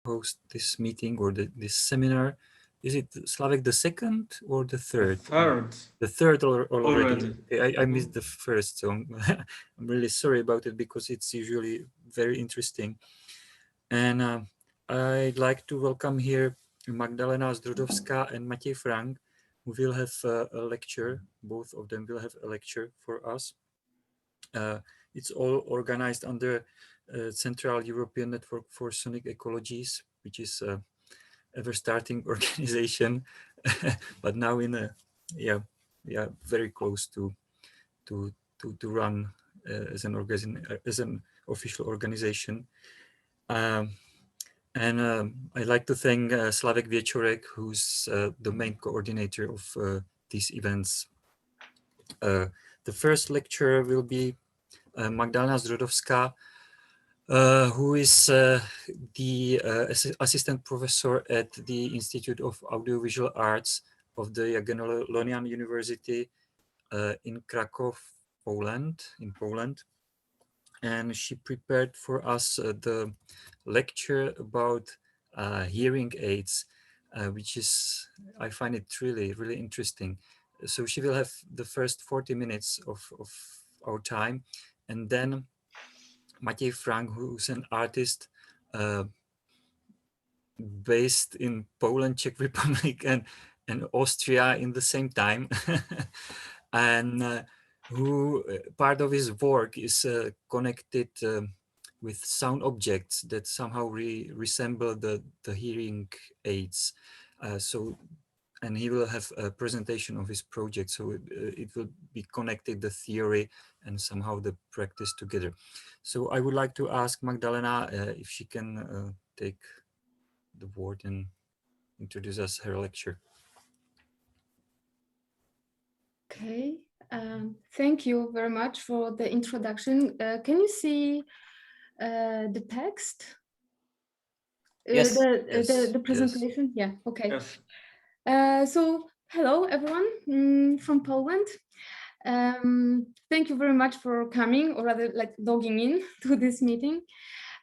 host this meeting or this seminar. Is it Slavek the second or the third? Third. The third already. Already. I missed the first, so I'm really sorry about it because it's usually very interesting. And I'd like to welcome here Magdalena Zdrodowska and Matěj Frank, who will have a lecture. Both of them will have a lecture for us. It's all organized under Central European Network for Sonic Ecologies, which is a ever-starting organization, but now in a very close to run as an official organization. And I'd like to thank Slavek Wieczorek, who's the main coordinator of these events. The first lecture will be Magdalena Zdrodowska, who is the assistant professor at the Institute of Audiovisual Arts of the Jagiellonian University in Krakow, Poland. And she prepared for us the lecture about hearing aids, which is, I find it really, really interesting. So she will have the first 40 minutes of our time, and then Matěj Frank, who's an artist based in Poland, Czech Republic, and Austria in the same time, and who part of his work is connected with sound objects that somehow resemble the hearing aids. And he will have a presentation of his project, so it will be connected, the theory and somehow the practice together. So I would like to ask Magdalena if she can take the word and introduce us her lecture. Okay, thank you very much for the introduction. Can you see the text? Yes. The presentation? Yes. Yeah, okay. Yes. So, hello everyone from Poland. Thank you very much for coming, or rather like logging in to this meeting.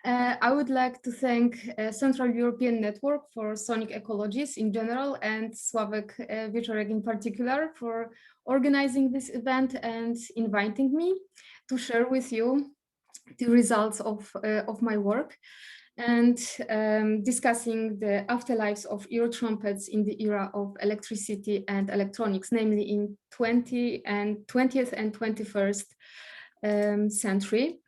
I would like to thank Central European Network for Sonic Ecologies in general, and Slavek Wieczorek in particular, for organizing this event and inviting me to share with you the results of my work, and discussing the afterlives of ear trumpets in the era of electricity and electronics, namely in 20th and 21st century.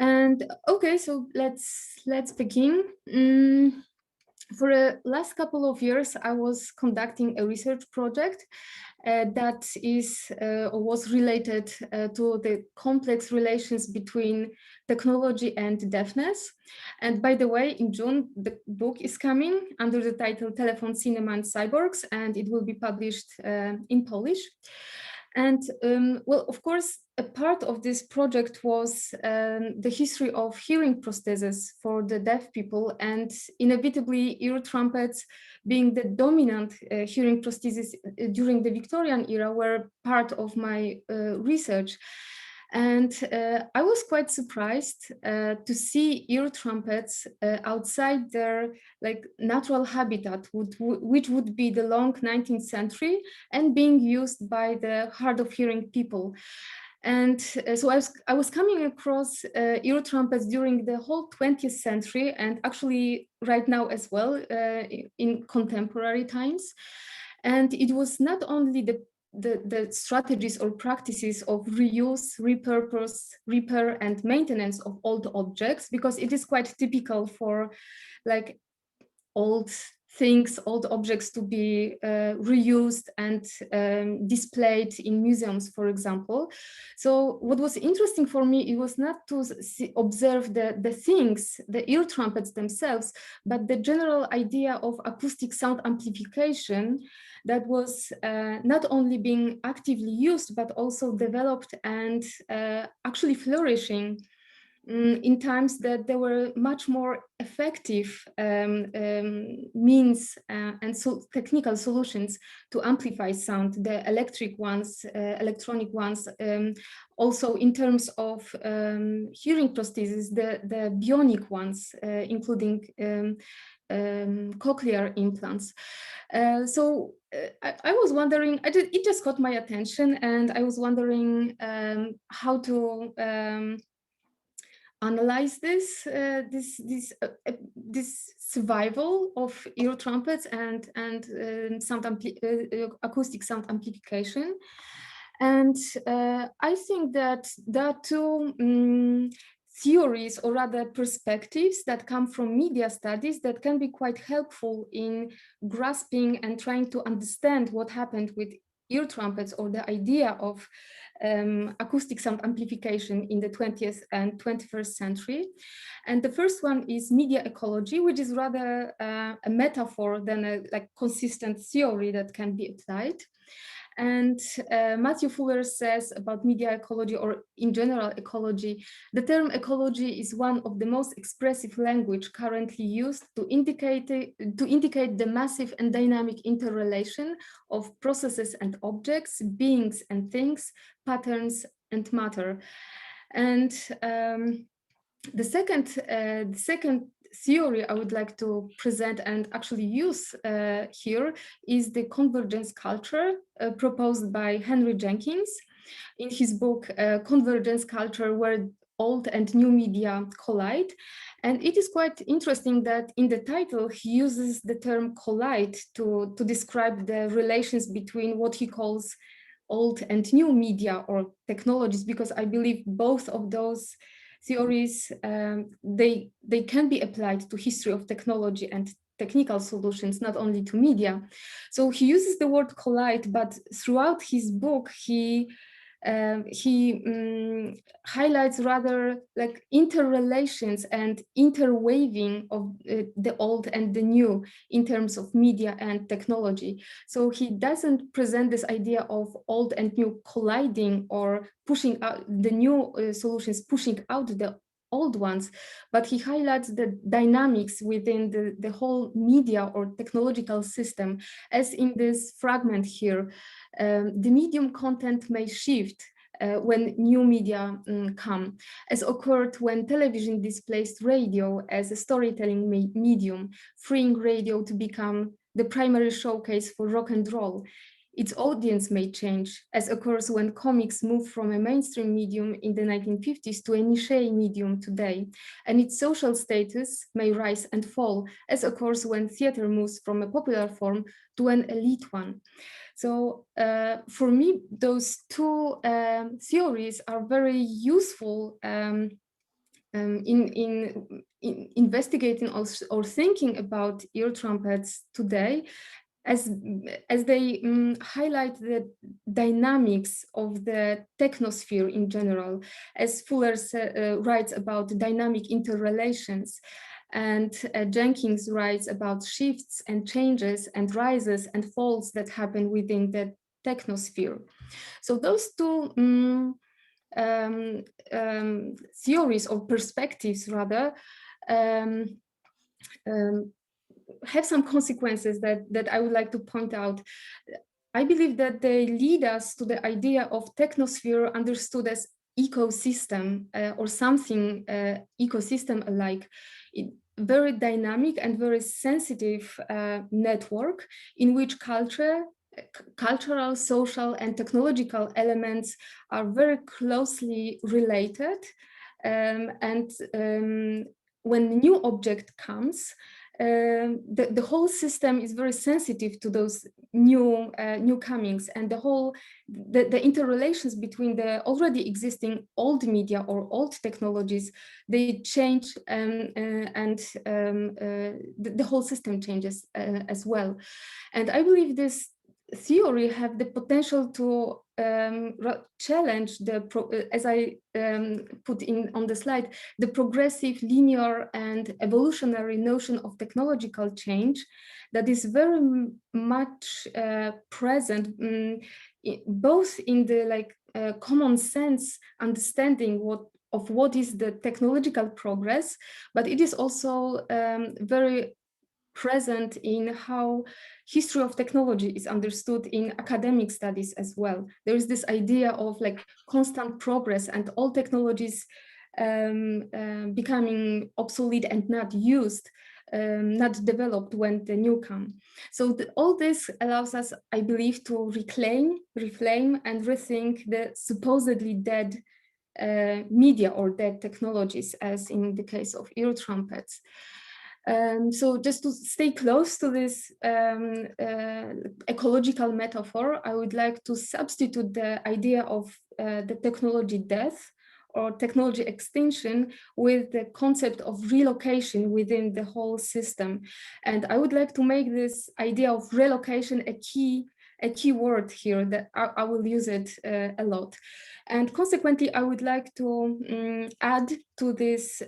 And okay, so let's begin. For the last couple of years, I was conducting a research project that was related to the complex relations between technology and deafness. And by the way, in June, the book is coming under the title Telephone, Cinema and Cyborgs, and it will be published in Polish. And well, of course, a part of this project was the history of hearing prostheses for the deaf people, and inevitably ear trumpets, being the dominant hearing prosthesis during the Victorian era, were part of my research. And I was quite surprised to see ear trumpets outside their natural habitat, which would be the long 19th century, and being used by the hard of hearing people. And so I was coming across ear trumpets during the whole 20th century, and actually right now as well in contemporary times. And it was not only the strategies or practices of reuse, repurpose, repair, and maintenance of old objects, because it is quite typical for old things, old objects to be reused and displayed in museums, for example. So what was interesting for me, it was not to observe the things, the ear trumpets themselves, but the general idea of acoustic sound amplification that was not only being actively used, but also developed and actually flourishing in times that there were much more effective means and technical solutions to amplify sound, the electric ones, electronic ones, also in terms of hearing prostheses, the bionic ones, including cochlear implants. So I was wondering, it just caught my attention, and I was wondering how to analyze this survival of ear trumpets and acoustic sound amplification. And I think that there are two theories, or rather perspectives, that come from media studies that can be quite helpful in grasping and trying to understand what happened with ear trumpets, or the idea of acoustic sound amplification in the 20th and 21st century. And the first one is media ecology, which is rather a metaphor than a consistent theory that can be applied. And Matthew Fuller says about media ecology, or in general ecology, the term ecology is one of the most expressive language currently used to indicate the massive and dynamic interrelation of processes and objects, beings and things, patterns and matter. And the second theory I would like to present and actually use here is the convergence culture proposed by Henry Jenkins in his book Convergence Culture, where old and new media collide. And it is quite interesting that in the title he uses the term collide to describe the relations between what he calls old and new media or technologies, because I believe both of those theories, they can be applied to history of technology and technical solutions, not only to media. So he uses the word collide, but throughout his book, he highlights rather like interrelations and interweaving of the old and the new in terms of media and technology. So he doesn't present this idea of old and new colliding or pushing out the new solutions, pushing out the old ones, but he highlights the dynamics within the whole media or technological system, as in this fragment here. The medium content may shift when new media come, as occurred when television displaced radio as a storytelling medium, freeing radio to become the primary showcase for rock and roll. Its audience may change, as occurs when comics move from a mainstream medium in the 1950s to a niche medium today, and its social status may rise and fall, as occurs when theater moves from a popular form to an elite one. So for me, those two theories are very useful in investigating or thinking about ear trumpets today, as they highlight the dynamics of the technosphere in general, as Fuller writes about dynamic interrelations, and Jenkins writes about shifts and changes and rises and falls that happen within the technosphere. So those two theories or perspectives rather have some consequences that I would like to point out. I believe that they lead us to the idea of technosphere understood as ecosystem or something ecosystem-alike, very dynamic and very sensitive network in which cultural, social, and technological elements are very closely related. And when a new object comes, the whole system is very sensitive to those new comings, and the interrelations between the already existing old media or old technologies, they change, and the whole system changes as well. And I believe this theory have the potential to challenge as I put in on the slide, the progressive, linear, and evolutionary notion of technological change that is very much present both in the common sense understanding of what is the technological progress, but it is also very present in how history of technology is understood in academic studies as well. There is this idea of like constant progress and all technologies becoming obsolete and not used, not developed when the new come. So all this allows us, I believe, to reclaim, and rethink the supposedly dead media or dead technologies, as in the case of ear trumpets. So just to stay close to this ecological metaphor, I would like to substitute the idea of the technology death or technology extinction with the concept of relocation within the whole system. And I would like to make this idea of relocation a key word here, that I will use it a lot. And consequently, I would like to add to this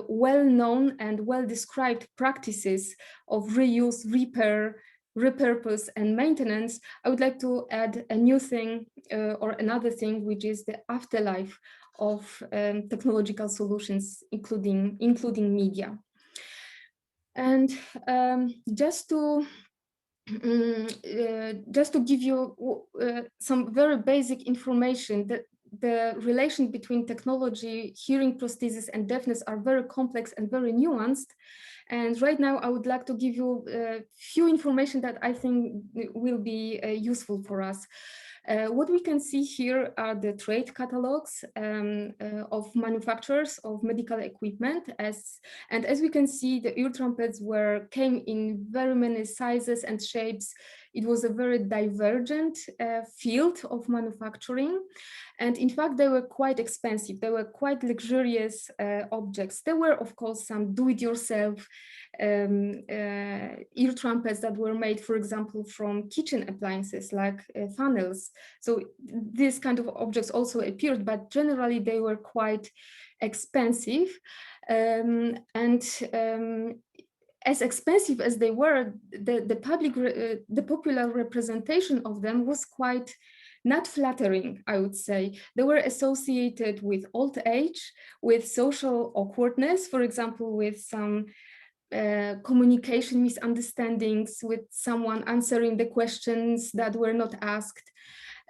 well-known and well-described practices of reuse, repair, repurpose, and maintenance. I would like to add a new thing or another thing, which is the afterlife of technological solutions, including media. And just to give you some very basic information, that the relation between technology, hearing prosthesis, and deafness are very complex and very nuanced. And right now, I would like to give you a few information that I think will be useful for us. What we can see here are the trade catalogs of manufacturers of medical equipment. And as we can see, the ear trumpets came in very many sizes and shapes. It was a very divergent field of manufacturing. And in fact, they were quite expensive. They were quite luxurious objects. There were, of course, some do-it-yourself ear trumpets that were made, for example, from kitchen appliances like funnels. So these kind of objects also appeared, but generally they were quite expensive. As expensive as they were, the popular representation of them was quite not flattering, I would say. They were associated with old age, with social awkwardness, for example, with some communication misunderstandings, with someone answering the questions that were not asked.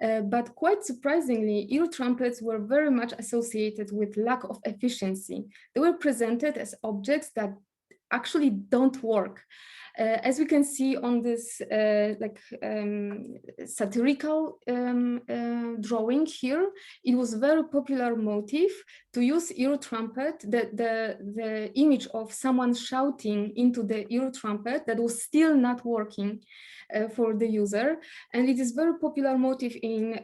But quite surprisingly, ear trumpets were very much associated with lack of efficiency. They were presented as objects that actually don't work. As we can see on this satirical drawing here, it was a very popular motif to use ear trumpet, the image of someone shouting into the ear trumpet that was still not working for the user. And it is very popular motif in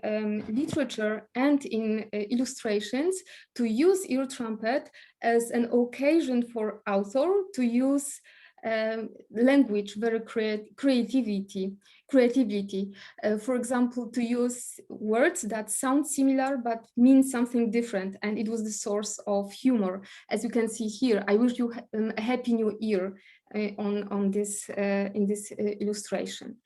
literature and in illustrations to use ear trumpet as an occasion for author to use language, very creativity. For example, to use words that sound similar but mean something different, and it was the source of humor. As you can see here, I wish you a happy new year on this in this illustration.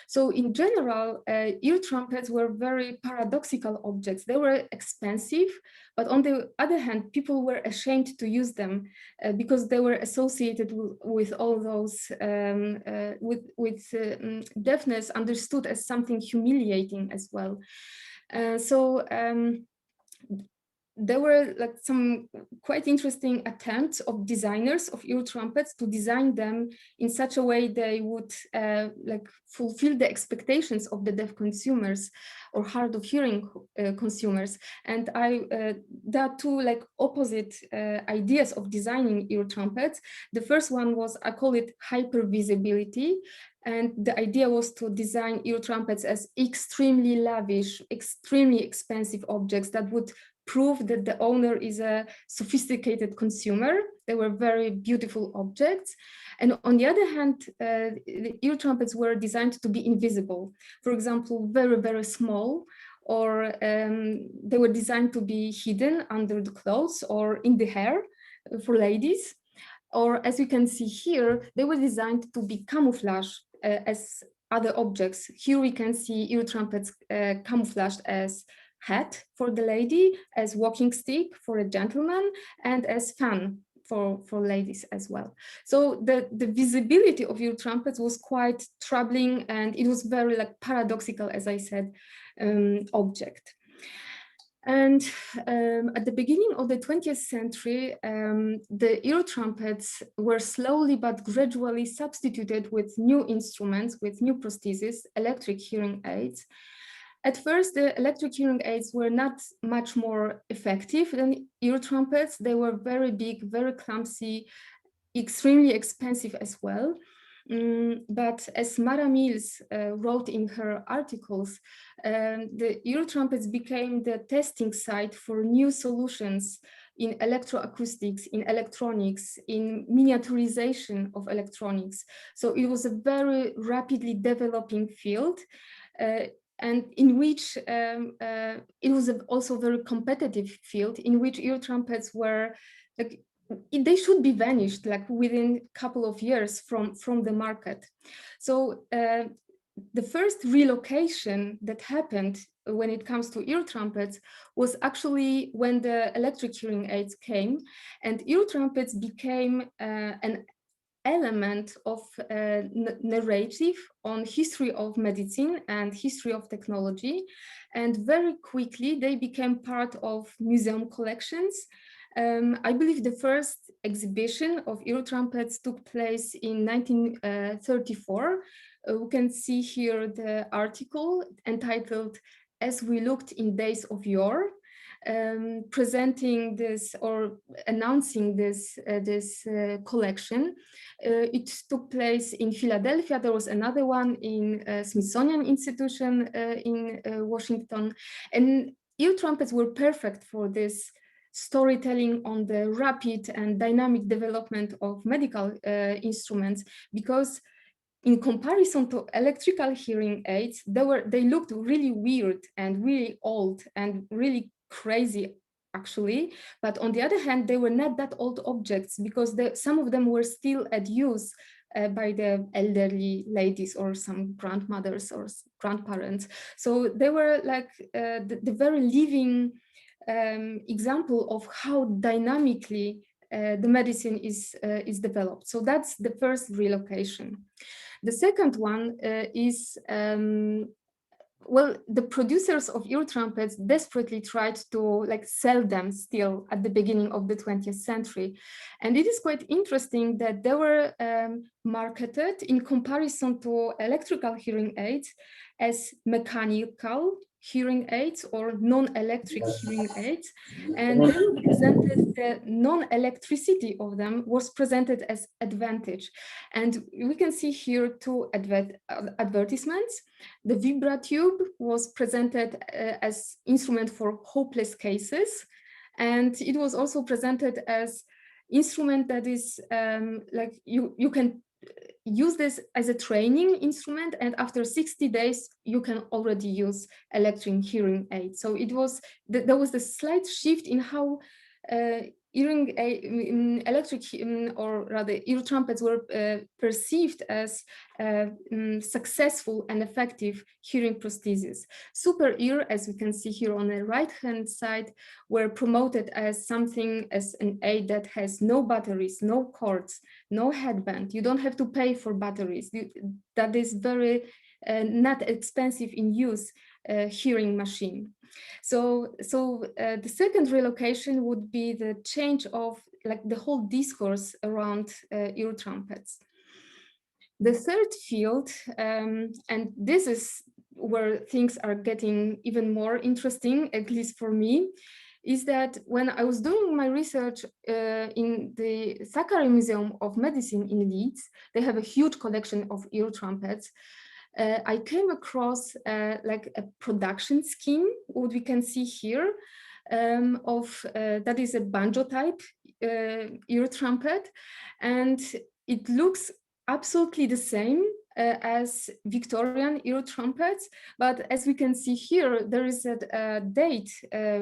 So in general, ear trumpets were very paradoxical objects. They were expensive, but on the other hand, people were ashamed to use them because they were associated with all those, deafness understood as something humiliating as well. There were like some quite interesting attempts of designers of ear trumpets to design them in such a way they would fulfill the expectations of the deaf consumers or hard of hearing consumers. And there are two opposite ideas of designing ear trumpets. The first one was, I call it hypervisibility. And the idea was to design ear trumpets as extremely lavish, extremely expensive objects that would prove that the owner is a sophisticated consumer. They were very beautiful objects. And on the other hand, the ear trumpets were designed to be invisible. For example, very, very small, or they were designed to be hidden under the clothes or in the hair for ladies. Or as you can see here, they were designed to be camouflage as other objects. Here we can see ear trumpets camouflaged as hat for the lady, as walking stick for a gentleman, and as fan for ladies as well. So the visibility of ear trumpets was quite troubling, and it was very like paradoxical, as I said, object. And at the beginning of the 20th century, the ear trumpets were slowly but gradually substituted with new instruments, with new prostheses, electric hearing aids. At first, the electric hearing aids were not much more effective than ear trumpets. They were very big, very clumsy, extremely expensive as well. But as Mara Mills wrote in her articles, the ear trumpets became the testing site for new solutions in electroacoustics, in electronics, in miniaturization of electronics. So it was a very rapidly developing field, and in which it was also a very competitive field in which ear trumpets were like, they should be vanished like within a couple of years from the market. So the first relocation that happened when it comes to ear trumpets was actually when the electric hearing aids came, and ear trumpets became an element of narrative on history of medicine and history of technology. And very quickly they became part of museum collections. I believe the first exhibition of ear trumpets took place in 1934. We can see here the article entitled "As We Looked in Days of Yore," presenting this or announcing this collection. It took place in Philadelphia. There was another one in Smithsonian Institution in Washington, and ear trumpets were perfect for this storytelling on the rapid and dynamic development of medical instruments, because in comparison to electrical hearing aids, they looked really weird and really old and really crazy actually. But on the other hand, they were not that old objects, because some of them were still at use by the elderly ladies or some grandmothers or grandparents. So they were like the very living example of how dynamically the medicine is developed. So that's the first relocation. The second one is, well, the producers of ear trumpets desperately tried to like sell them still at the beginning of the 20th century. And it is quite interesting that they were marketed in comparison to electrical hearing aids as mechanical hearing aids or non-electric hearing aids, and they were presented, the non-electricity of them was presented as advantage. And we can see here two advertisements. The vibratube was presented as instrument for hopeless cases, and it was also presented as instrument that is like you can use this as a training instrument, and after 60 days you can already use electric hearing aid. So it was there was a slight shift in how electric or rather ear trumpets were perceived as successful and effective hearing prostheses. Super ear, as we can see here on the right hand side, were promoted as something, as an aid that has no batteries, no cords, no headband. You don't have to pay for batteries. That is very not expensive in use hearing machine. So the second relocation would be the change of like the whole discourse around ear trumpets. The third field, and this is where things are getting even more interesting, at least for me, is that when I was doing my research in the Thackray Museum of Medicine in Leeds, they have a huge collection of ear trumpets. I came across like a production scheme, what we can see here, of that is a banjo type ear trumpet, and it looks absolutely the same as Victorian ear trumpets, but as we can see here, there is a date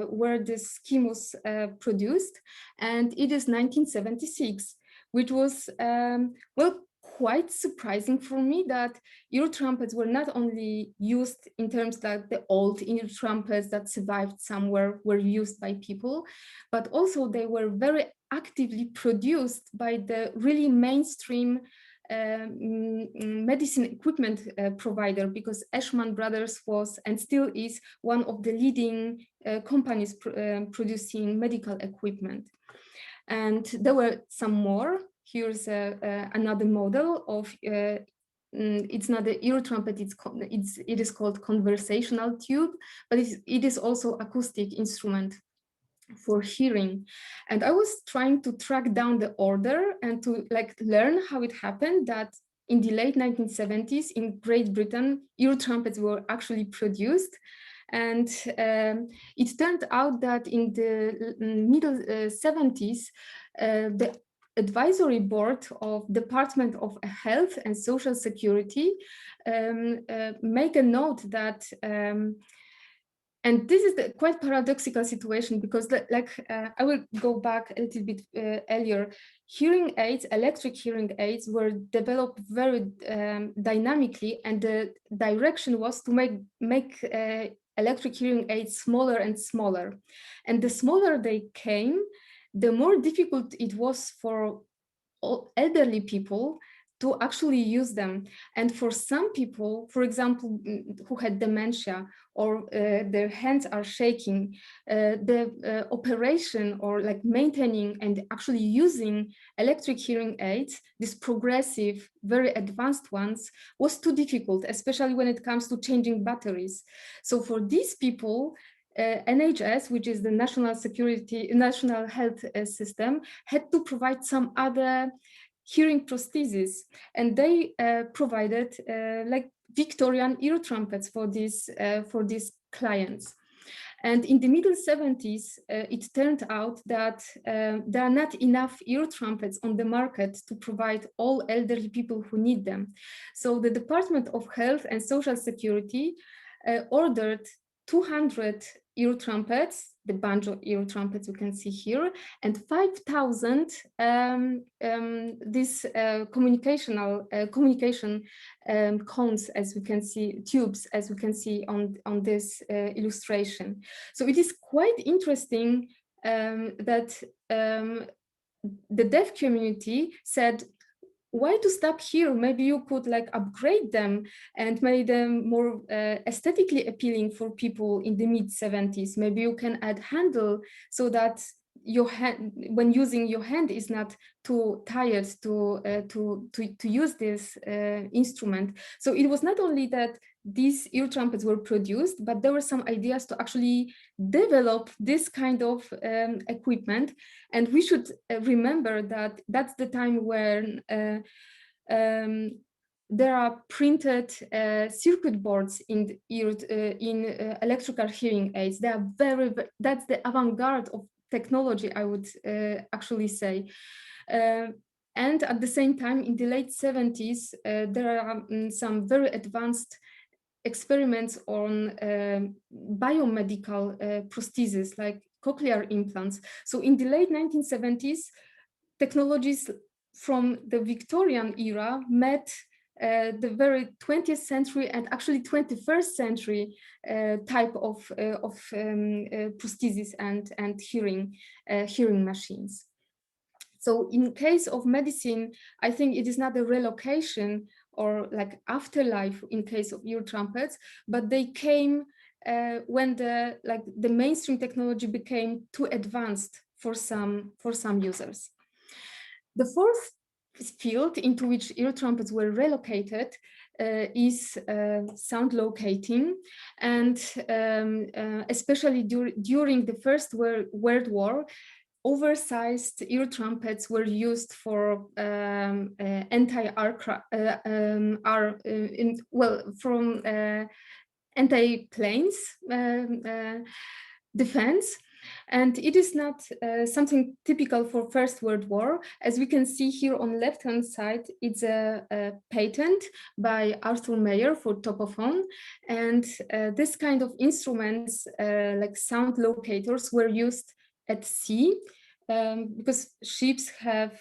where this scheme was produced, and it is 1976, which was well, quite surprising for me that ear trumpets were not only used in terms that the old ear trumpets that survived somewhere were used by people, but also they were very actively produced by the really mainstream medicine equipment provider, because Eschmann Brothers was and still is one of the leading companies producing medical equipment. And there were some more. Here's another model of, it's not the ear trumpet, it is called conversational tube, but it is also acoustic instrument for hearing. And I was trying to track down the order and to learn how it happened that in the late 1970s in Great Britain, ear trumpets were actually produced. And it turned out that in the middle 70s, the advisory board of Department of Health and Social Security make a note that and this is the quite paradoxical situation, because I will go back a little bit earlier. Hearing aids, electric hearing aids, were developed very dynamically, and the direction was to make electric hearing aids smaller and smaller. And the smaller they came, the more difficult it was for elderly people to actually use them. And for some people, for example, who had dementia or their hands are shaking, the operation or maintaining and actually using electric hearing aids, these progressive, very advanced ones, was too difficult, especially when it comes to changing batteries. So for these people, NHS, which is the National Health System, had to provide some other hearing prostheses, and they provided Victorian ear trumpets for these clients. And in the middle 70s, it turned out that there are not enough ear trumpets on the market to provide all elderly people who need them. So the Department of Health and Social Security ordered 200 ear trumpets, the banjo ear trumpets you can see here, and 5,000 these communication cones, as we can see, tubes, as we can see on this illustration. So it is quite interesting that the deaf community said, why to stop here? Maybe you could upgrade them and make them more aesthetically appealing for people in the mid 70s. Maybe you can add handle so that your hand, when using your hand, is not too tired to use this instrument. So it was not only that these ear trumpets were produced, but there were some ideas to actually develop this kind of equipment. And we should remember that that's the time when there are printed circuit boards in electrical hearing aids. They are that's the avant-garde of technology, I would actually say. And at the same time, in the late 70s, there are some very advanced experiments on biomedical prostheses like cochlear implants. So in the late 1970s, technologies from the Victorian era met the very 20th century and actually 21st century type of prostheses and hearing machines. So in case of medicine, I think it is not a relocation or afterlife in case of ear trumpets, but they came when the mainstream technology became too advanced for some users. The fourth field into which ear trumpets were relocated is sound locating, and especially during the First World War, oversized ear trumpets were used for anti-planes defense. And it is not something typical for First World War. As we can see here on left-hand side, it's a patent by Arthur Mayer for topophone. And this kind of instruments, like sound locators, were used at sea because sheep have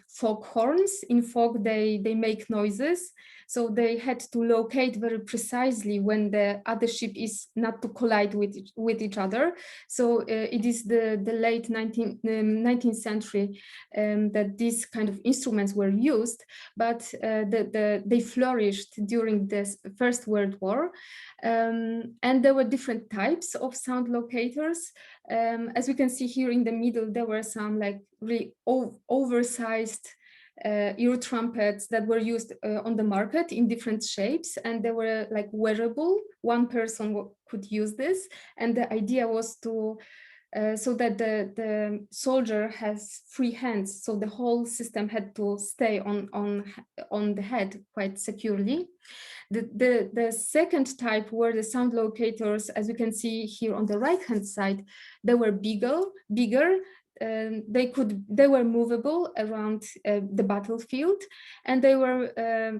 fog horns. In fog, they make noises. So they had to locate very precisely when the other ship is not to collide with each other. So it is the late 19th century that these kind of instruments were used, but they flourished during the First World War. And there were different types of sound locators. As we can see here in the middle, there were some like really oversized ear trumpets that were used on the market in different shapes, and they were like wearable. One person could use this, and the idea was to so that the soldier has free hands, so the whole system had to stay on the head quite securely. The second type were the sound locators, as you can see here on the right hand side. They were bigger. They were movable around the battlefield, and they were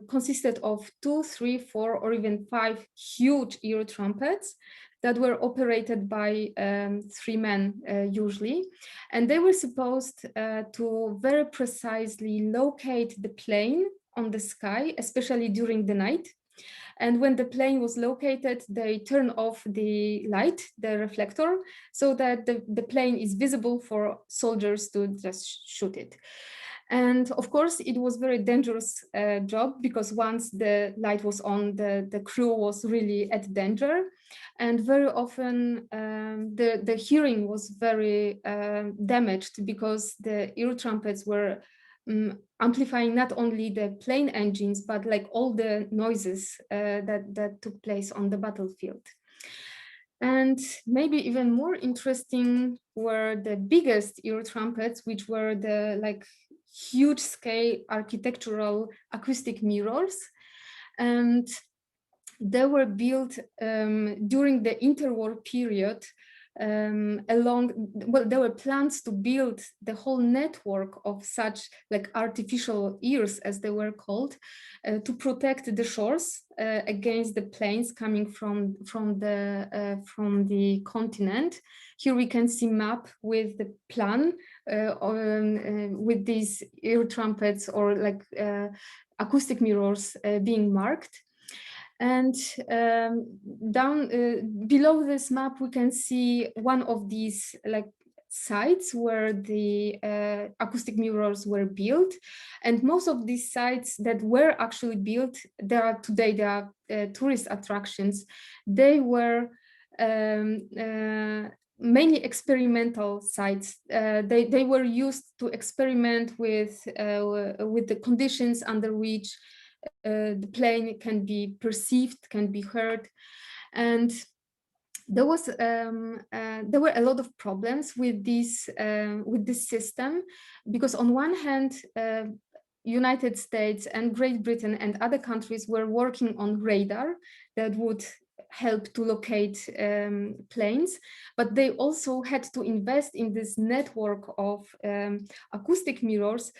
consisted of 2, 3, 4, or even 5 huge ear trumpets that were operated by 3 men usually, and they were supposed to very precisely locate the plane on the sky, especially during the night. And when the plane was located, they turn off the light, the reflector, so that the plane is visible for soldiers to just shoot it. And of course, it was very dangerous job, because once the light was on, the crew was really at danger. And very often the hearing was very damaged, because the ear trumpets were amplifying not only the plane engines, but like all the noises that took place on the battlefield. And maybe even more interesting were the biggest ear trumpets, which were the like huge scale architectural acoustic mirrors. And they were built during the interwar period. There were plans to build the whole network of such like artificial ears, as they were called, to protect the shores against the planes coming from the continent. Here we can see map with the plan with these ear trumpets or like acoustic mirrors being marked. And down below this map, we can see one of these like sites where the acoustic mirrors were built. And most of these sites that were actually built, there are tourist attractions. They were mainly experimental sites. They were used to experiment with the conditions under which the plane can be perceived, can be heard. And there were a lot of problems with this system, because on one hand, United States and Great Britain and other countries were working on radar that would help to locate planes, but they also had to invest in this network of acoustic mirrors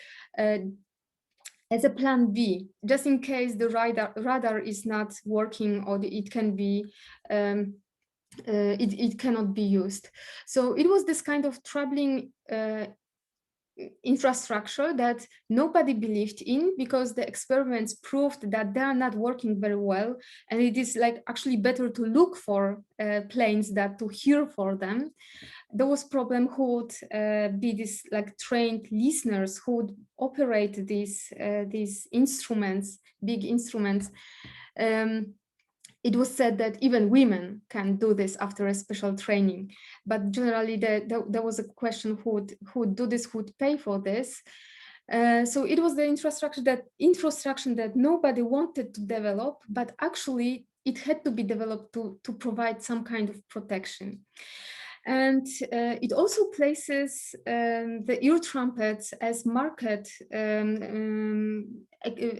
as a plan B, just in case the radar is not working, or it can be it cannot be used. So it was this kind of troubling infrastructure that nobody believed in, because the experiments proved that they are not working very well, and it is like actually better to look for planes than to hear for them. There was problem who would be these like trained listeners who would operate these instruments, big instruments. It was said that even women can do this after a special training, but generally there was a question who would do this, who would pay for this. So it was the infrastructure that nobody wanted to develop, but actually it had to be developed to provide some kind of protection. And it also places the ear trumpets as market,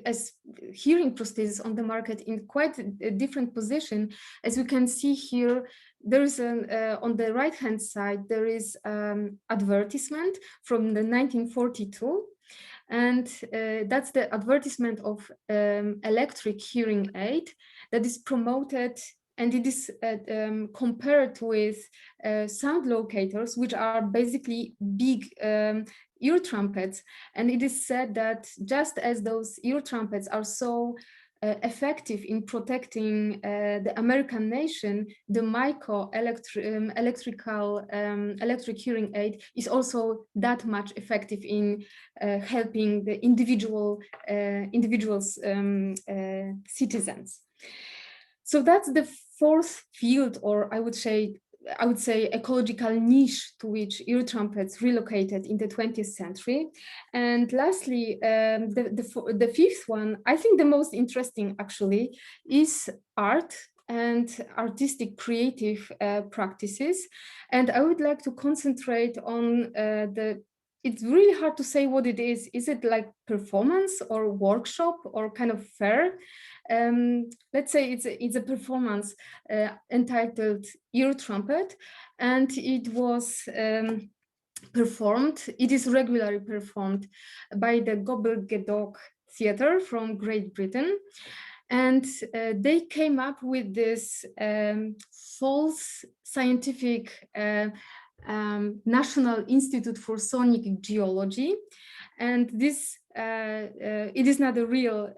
as hearing prostheses on the market in quite a different position. As you can see here, there is on the right hand side, there is advertisement from the 1942. And that's the advertisement of electric hearing aid that is promoted and it is compared with sound locators, which are basically big ear trumpets. And it is said that just as those ear trumpets are so effective in protecting the American nation, the electric hearing aid is also that much effective in helping the individuals citizens. So that's the fourth field, or I would say ecological niche to which ear trumpets relocated in the 20th century. And lastly, the fifth one, I think the most interesting actually, is art and artistic creative practices. And I would like to concentrate on it's really hard to say what it is. Is it like performance or workshop or kind of fair? Let's say it's a performance entitled Ear Trumpet, and it was performed, it is regularly performed by the Gobelgedok Theatre from Great Britain. And they came up with this false scientific National Institute for Sonic Geology. And this, it is not a real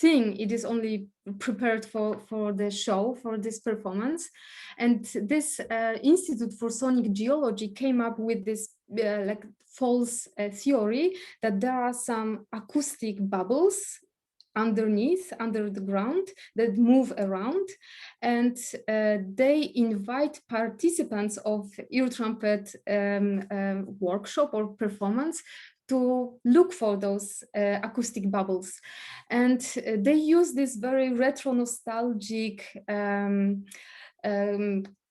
thing, it is only prepared for the show, for this performance. And this Institute for Sonic Geology came up with this like false theory that there are some acoustic bubbles under the ground that move around, and they invite participants of ear trumpet workshop or performance to look for those acoustic bubbles. And they use this very retro nostalgic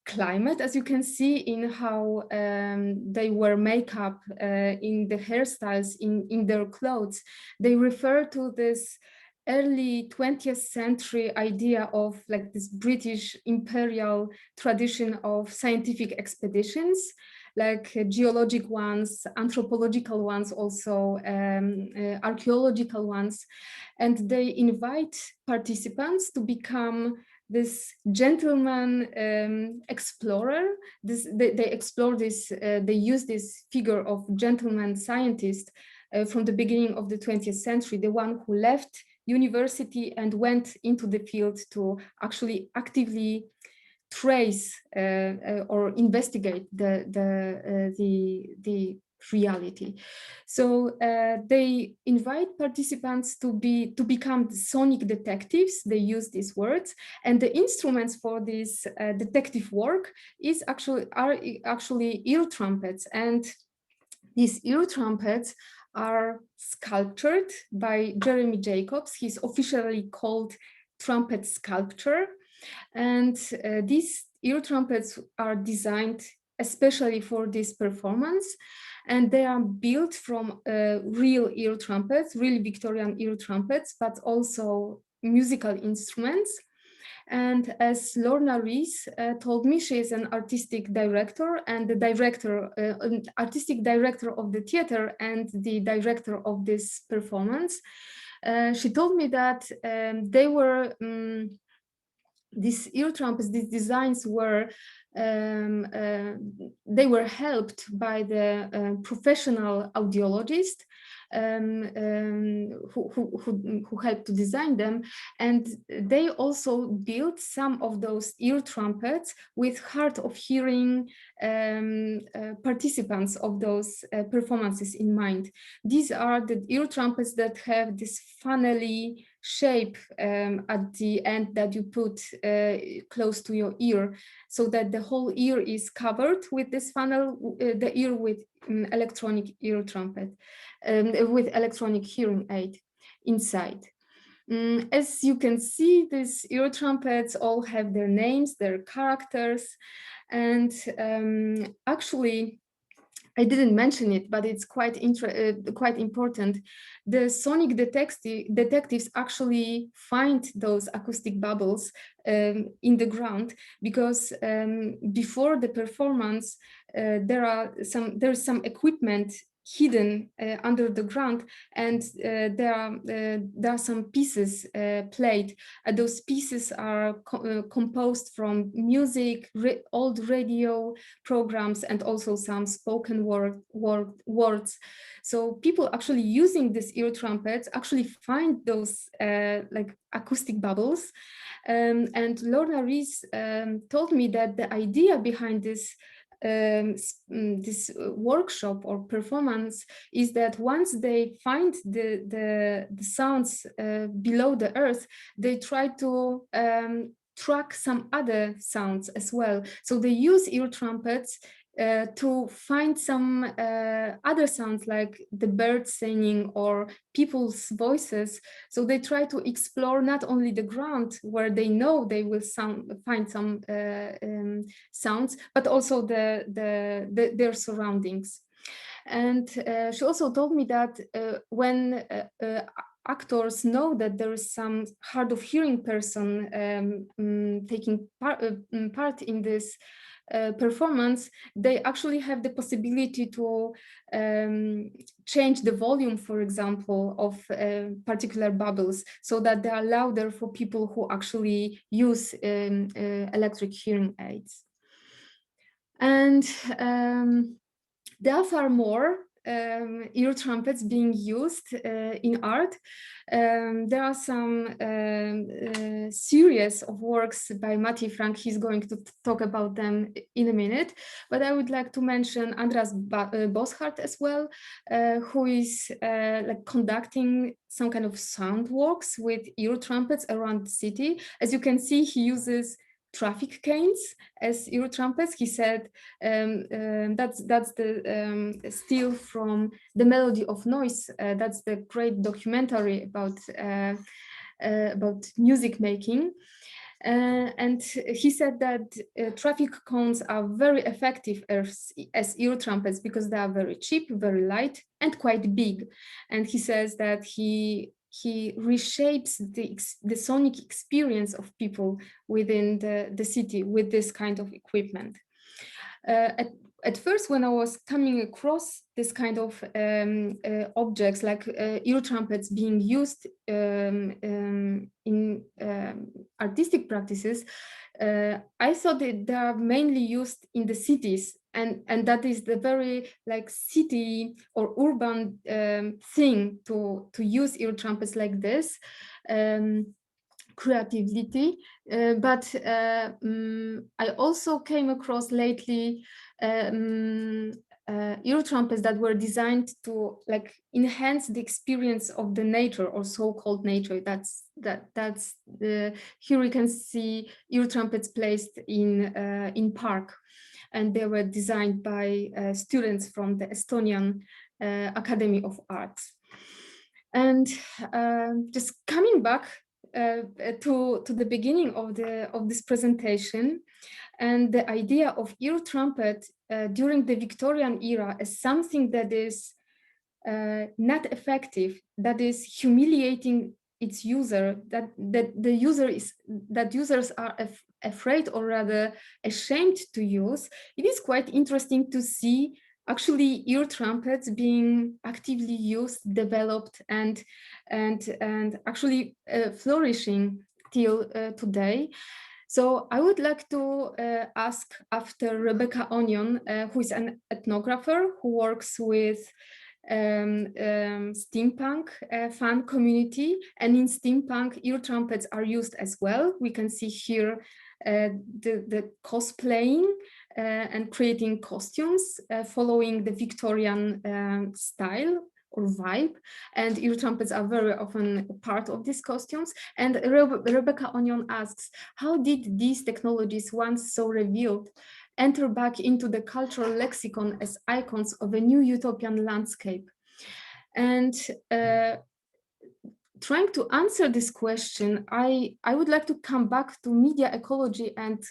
climate, as you can see in how they wear makeup, in the hairstyles, in their clothes. They refer to this early 20th century idea of like this British imperial tradition of scientific expeditions, like geologic ones, anthropological ones, also archaeological ones. And they invite participants to become this gentleman explorer. They explore this, they use this figure of gentleman scientist from the beginning of the 20th century, the one who left university and went into the field to actually actively trace or investigate the reality. So they invite participants to become sonic detectives. They use these words, and the instruments for this detective work are actually ear trumpets, and these ear trumpets are sculptured by Jeremy Jacobs. He's officially called trumpet sculptor. And these ear trumpets are designed especially for this performance. And they are built from real ear trumpets, real Victorian ear trumpets, but also musical instruments. And as Lorna Rees told me, she is an artistic director and the artistic director of the theater and the director of this performance. She told me that they were, these ear trumpets, these designs were, they were helped by the professional audiologist who helped to design them, and they also built some of those ear trumpets with hard of hearing participants of those performances in mind. These are the ear trumpets that have this funnely shape at the end that you put close to your ear, so that the whole ear is covered with this funnel, the ear with electronic ear trumpet, with electronic hearing aid inside. As you can see, these ear trumpets all have their names, their characters, and actually, I didn't mention it, but it's quite important. The sonic detectives actually find those acoustic bubbles in the ground, because before the performance, there's some equipment hidden under the ground, and there are some pieces played. Those pieces are composed from music, old radio programs, and also some spoken words. So people actually using these ear trumpets actually find those like acoustic bubbles. And Lorna Rees told me that the idea behind this workshop or performance is that once they find the sounds below the earth, they try to track some other sounds as well. So they use ear trumpets to find some other sounds like the birds singing or people's voices. So they try to explore not only the ground where they know they will find some sounds, but also their surroundings. And she also told me that when actors know that there is some hard of hearing person taking part in this performance, they actually have the possibility to change the volume, for example, of particular bubbles, so that they are louder for people who actually use electric hearing aids. And there are far more ear trumpets being used in art. There are some series of works by Matěj Frank. He's going to talk about them in a minute, but I would like to mention Andreas Boschardt as well, who is like conducting some kind of sound walks with ear trumpets around the city. As you can see, he uses traffic canes as ear trumpets. He said that's the still from The Melody of Noise. That's the great documentary about music making. And he said that traffic cones are very effective as ear trumpets because they are very cheap, very light, and quite big. And he says that he reshapes the sonic experience of people within the city with this kind of equipment. At first, when I was coming across this kind of objects like ear trumpets being used in artistic practices, I thought that they are mainly used in the cities, and that is the very like city or urban thing to use ear trumpets like this. Creativity, but I also came across lately ear trumpets that were designed to like enhance the experience of the nature or so-called nature. That's here we can see ear trumpets placed in park, and they were designed by students from the Estonian Academy of Arts. And just coming back to the beginning of this presentation, and the idea of ear trumpet during the Victorian era as something that is not effective, that is humiliating its user, that users are afraid or rather ashamed to use. It is quite interesting to see actually ear trumpets being actively used, developed, and actually flourishing till today. So I would like to ask after Rebecca Onion, who is an ethnographer who works with steampunk fan community, and in steampunk ear trumpets are used as well. We can see here the cosplaying and creating costumes following the Victorian style or vibe, and ear trumpets are very often part of these costumes. And Rebecca Onion asks, how did these technologies, once so revealed, enter back into the cultural lexicon as icons of a new utopian landscape? And trying to answer this question, I would like to come back to media ecology and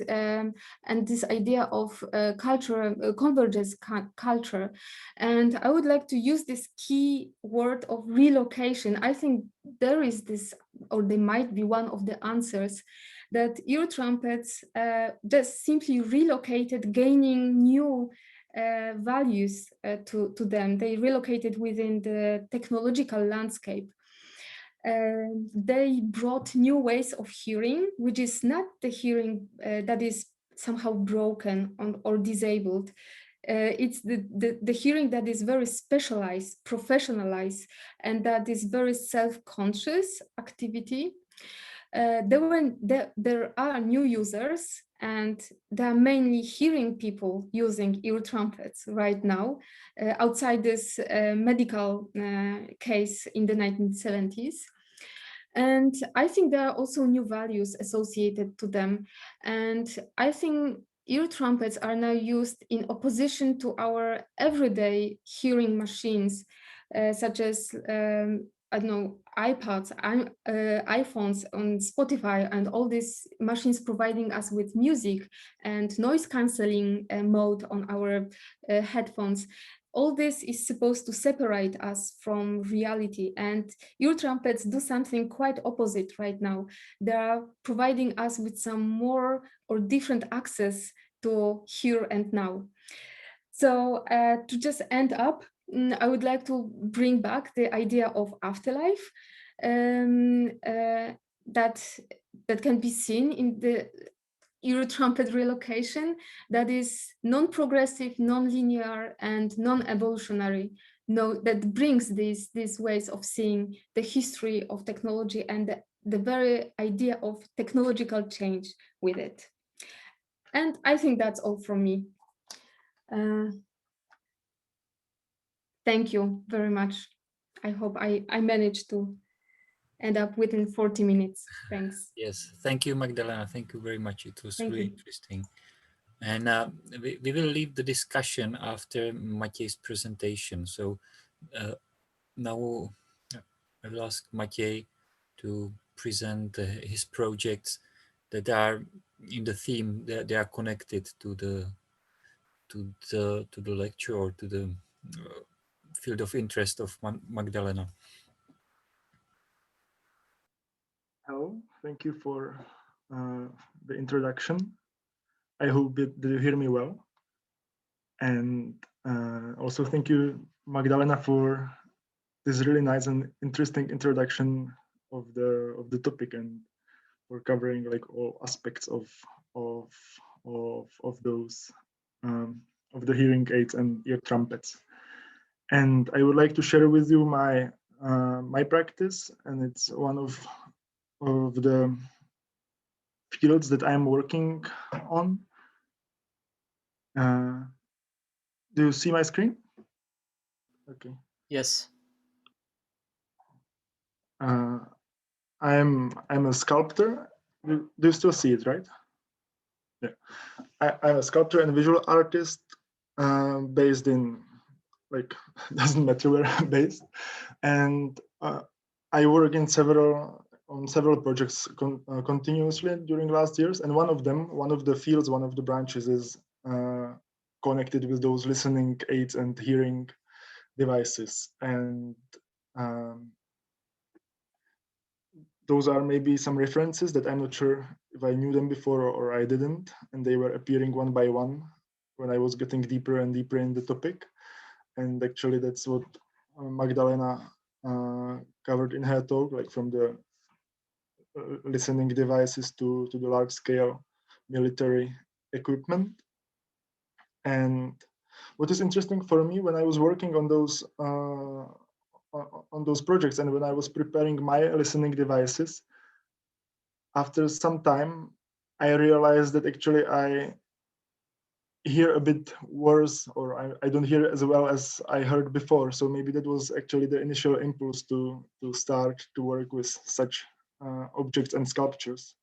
this idea of convergence culture. And I would like to use this key word of relocation. I think there is this, or there might be one of the answers, that ear trumpets just simply relocated, gaining new values to them. They relocated within the technological landscape. They brought new ways of hearing, which is not the hearing that is somehow broken or disabled. It's the hearing that is very specialized, professionalized, and that is very self-conscious activity. There are new users, and there are mainly hearing people using ear trumpets right now, outside this medical case in the 1970s. And I think there are also new values associated to them. And I think ear trumpets are now used in opposition to our everyday hearing machines, such as I don't know, iPads, iPhones, on Spotify, and all these machines providing us with music and noise cancelling mode on our headphones. All this is supposed to separate us from reality, and ear trumpets do something quite opposite right now. They are providing us with some more or different access to here and now. So to just end up, I would like to bring back the idea of afterlife that can be seen in the ear trumpet relocation, that is non-progressive, non-linear, and non-evolutionary. That brings these ways of seeing the history of technology and the very idea of technological change with it. And I think that's all from me. Thank you very much. I hope I managed to end up within 40 minutes. Thanks. Yes, thank you, Magdalena. Thank you very much. It was Thank really you. interesting. And we will leave the discussion after Matěj's presentation. So now I will ask Matěj to present his projects that are in the theme, that they are connected to the lecture or to the field of interest of Magdalena. Hello, thank you for the introduction. I hope that you hear me well. And also thank you, Magdalena, for this really nice and interesting introduction of the topic, and for covering like all aspects of those of the hearing aids and ear trumpets. And I would like to share with you my my practice, and it's one of the fields that I'm working on. Do you see my screen? Okay. Yes. I'm a sculptor. Do you still see it, right? Yeah. I'm a sculptor and visual artist based in, like, doesn't matter where I'm based, and I work in on several projects continuously during last years, and one of the fields, one of the branches is connected with those listening aids and hearing devices, and those are maybe some references that I'm not sure if I knew them before or I didn't, and they were appearing one by one when I was getting deeper and deeper in the topic. And actually that's what Magdalena covered in her talk, like from the listening devices to the large scale military equipment. And what is interesting for me when I was working on those projects and when I was preparing my listening devices, after some time, I realized that actually I hear a bit worse, or I don't hear as well as I heard before. So maybe that was actually the initial impulse to start to work with such objects and sculptures.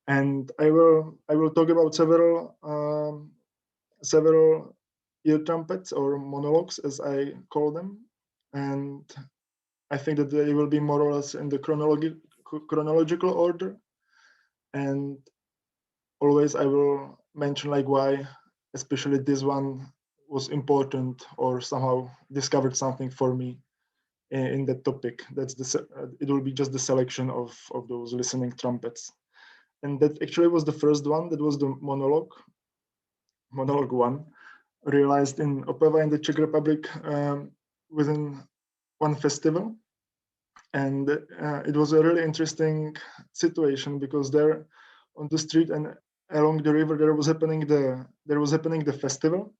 And I will talk about several ear trumpets, or monologues as I call them, and I think that they will be more or less in the chronological order, and always I will mention like why especially this one was important or somehow discovered something for me in that topic. That's it will be just the selection of those listening trumpets. And that actually was the first one. That was the monologue one. realized in Opava in the Czech Republic within one festival. And it was a really interesting situation because there on the street and along the river there was happening the festival,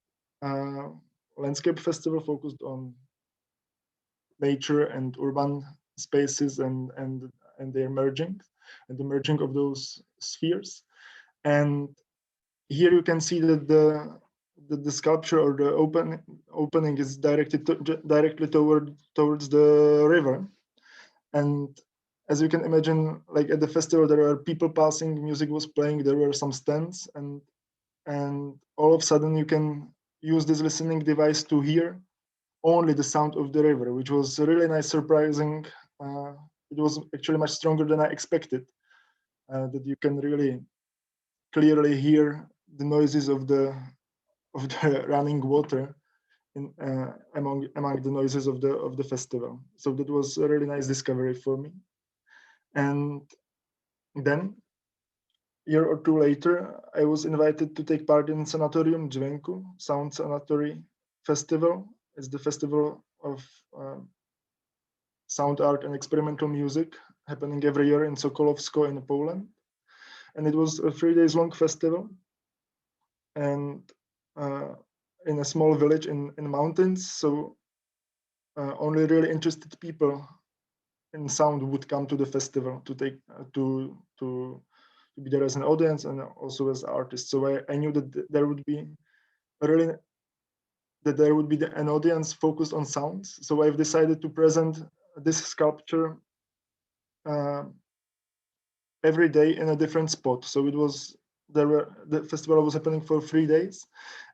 landscape festival focused on nature and urban spaces and their merging and the merging of those spheres. And here you can see that the sculpture or the opening is directed directly towards the river. And as you can imagine, like at the festival, there were people passing, music was playing, there were some stands, and all of a sudden you can use this listening device to hear only the sound of the river, which was really nice, surprising. It was actually much stronger than I expected, that you can really clearly hear the noises of the running water in, among the noises of the festival. So that was a really nice discovery for me. And then a year or two later, I was invited to take part in Sanatorium Dźwięku, Sound Sanatory Festival. It's the festival of sound art and experimental music happening every year in Sokolowsko in Poland. And it was a 3 days long festival. And in a small village in mountains, so only really interested people in sound would come to the festival to take to be there as an audience and also as artists. So I knew that there would be an audience focused on sounds. So I've decided to present this sculpture every day in a different spot. So it was the festival was happening for 3 days,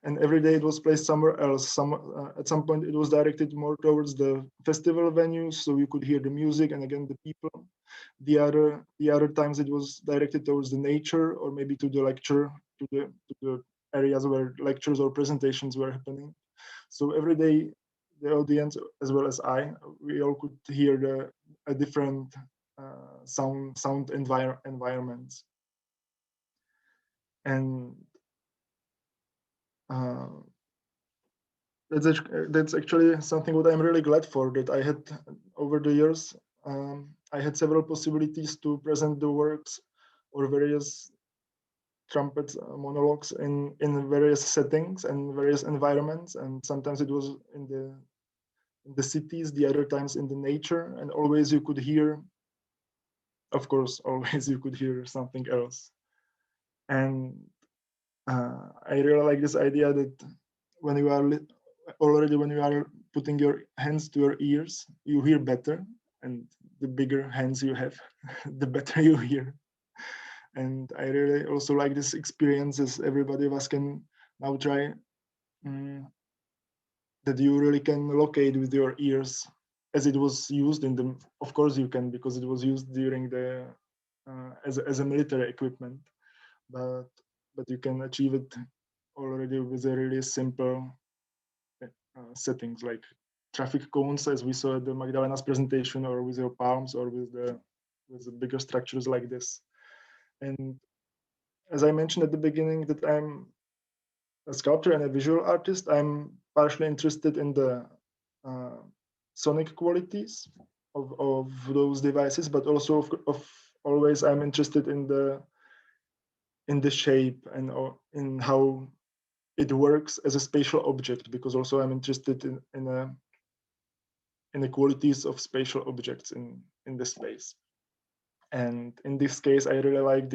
and every day it was placed somewhere else. At some point it was directed more towards the festival venues, so you could hear the music and again the people. The other times it was directed towards the nature, or maybe to the lecture, to the areas where lectures or presentations were happening. So every day the audience as well as we all could hear a different sound environments. And that's actually something what I'm really glad for, that I had over the years. I had several possibilities to present the works or various trumpet monologues in various settings and various environments, and sometimes it was in the cities, the other times in the nature, and always you could hear, of course, always you could hear something else. And I really like this idea that when you are putting your hands to your ears, you hear better, and the bigger hands you have, the better you hear. And I really also like this experience, as everybody of us can now try, that you really can locate with your ears, as it was used in the. Of course you can, because it was used during the as a military equipment, but you can achieve it already with a really simple settings like traffic cones, as we saw at the Magdalena's presentation, or with your palms, or with the bigger structures like this. And as I mentioned at the beginning, that I'm a sculptor and a visual artist, I'm partially interested in the sonic qualities of those devices, but also of always I'm interested in the shape and in how it works as a spatial object, because also I'm interested in the qualities of spatial objects in the space. And in this case, I really like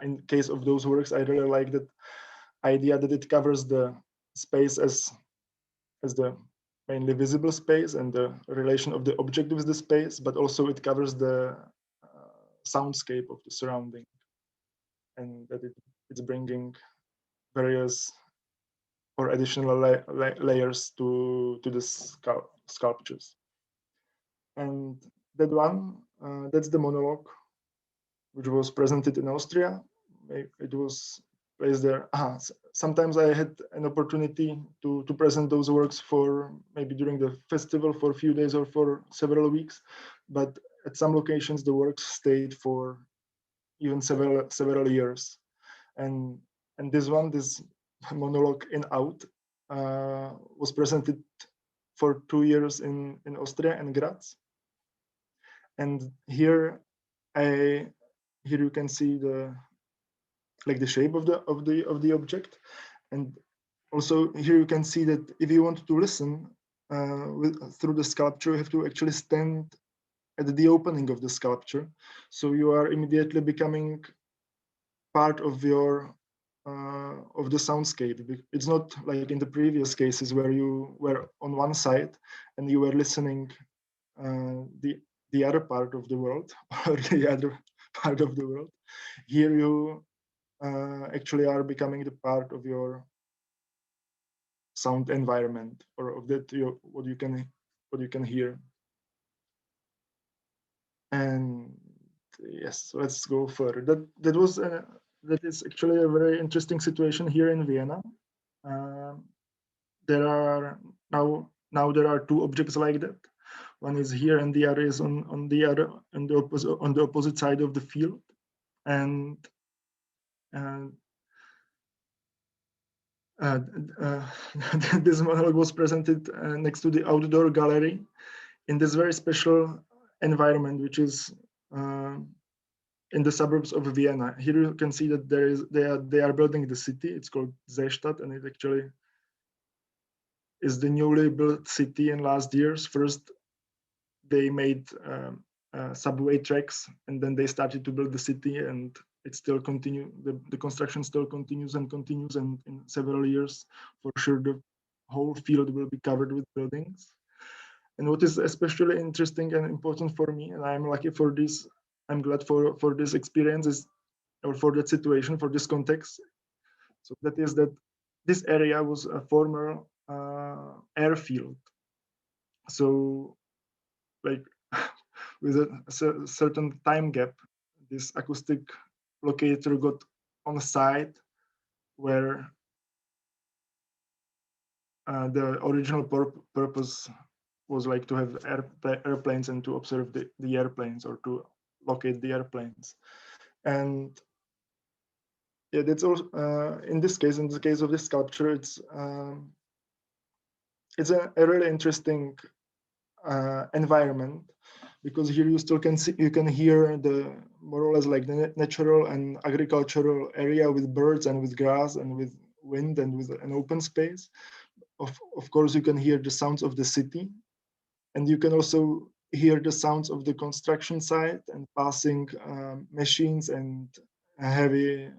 in case of those works, I really like that idea that it covers the space as the mainly visible space and the relation of the object with the space, but also it covers the soundscape of the surrounding, and that it's bringing various or additional layers to the sculptures. And that one, that's the monologue, which was presented in Austria. It was placed there. Sometimes I had an opportunity to present those works for maybe during the festival for a few days or for several weeks, but at some locations the works stayed for even several years. And this one, this monologue in Out was presented for 2 years in Austria and Graz. And here you can see the shape of the object, and also here you can see that if you want to listen through the sculpture, you have to actually stand at the opening of the sculpture, so you are immediately becoming part of your of the soundscape. It's not like in the previous cases where you were on one side and you were listening the other part of the world or the other part of the world. Here you actually are becoming the part of your sound environment, or of that what you can hear. And yes, let's go further. That is actually a very interesting situation here in Vienna. There are now there are 2 objects like that. One is here, and the other is on the opposite side of the field. And this monologue was presented next to the outdoor gallery in this very special environment, which is in the suburbs of Vienna. Here you can see that they are building the city. It's called Seestadt, and it actually is the newly built city in last years. First, they made subway tracks, and then they started to build the city, and it still continue. The construction still continues, and in several years, for sure, the whole field will be covered with buildings. And what is especially interesting and important for me, and I'm lucky for this, I'm glad for this experience, or for that situation, for this context. So that is that this area was a former airfield. So, like, with a certain time gap, this acoustic locator got on a site where the original purpose was like to have airplanes and to observe the airplanes, or to locate the airplanes. And yeah, that's also in this case, in the case of this sculpture, it's a really interesting environment, because here you still can hear the more or less like the natural and agricultural area with birds and with grass and with wind and with an open space. Of course, you can hear the sounds of the city, and you can also hear the sounds of the construction site and passing machines and heavy